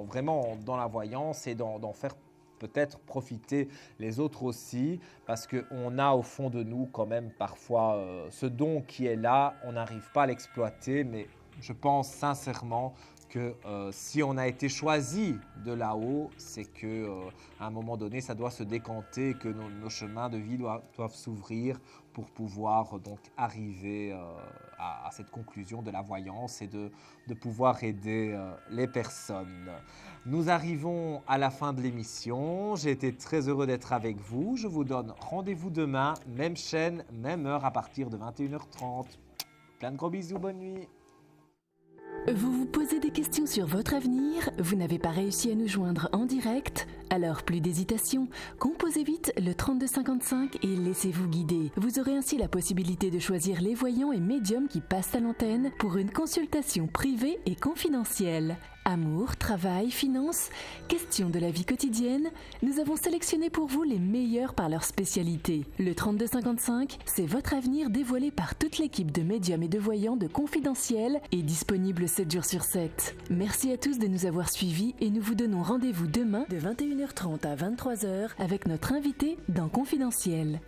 vraiment dans la voyance et d'en faire peut-être profiter les autres aussi, parce qu'on a au fond de nous quand même parfois ce don qui est là, on n'arrive pas à l'exploiter, mais je pense sincèrement que si on a été choisi de là-haut, c'est que à un moment donné, ça doit se décanter, que nos chemins de vie doivent s'ouvrir pour pouvoir donc arriver à cette conclusion de la voyance et de pouvoir aider les personnes. Nous arrivons à la fin de l'émission. J'ai été très heureux d'être avec vous. Je vous donne rendez-vous demain, même chaîne, même heure à partir de 21h30. Plein de gros bisous, bonne nuit. Vous vous posez des questions sur votre avenir? Vous n'avez pas réussi à nous joindre en direct? Alors plus d'hésitation, composez vite le 3255 et laissez-vous guider. Vous aurez ainsi la possibilité de choisir les voyants et médiums qui passent à l'antenne pour une consultation privée et confidentielle. Amour, travail, finances, questions de la vie quotidienne, nous avons sélectionné pour vous les meilleurs par leur spécialité. Le 3255, c'est votre avenir dévoilé par toute l'équipe de médiums et de voyants de Confidentiel et disponible 7 jours sur 7. Merci à tous de nous avoir suivis et nous vous donnons rendez-vous demain de 21h30 à 23h avec notre invité dans Confidentiel.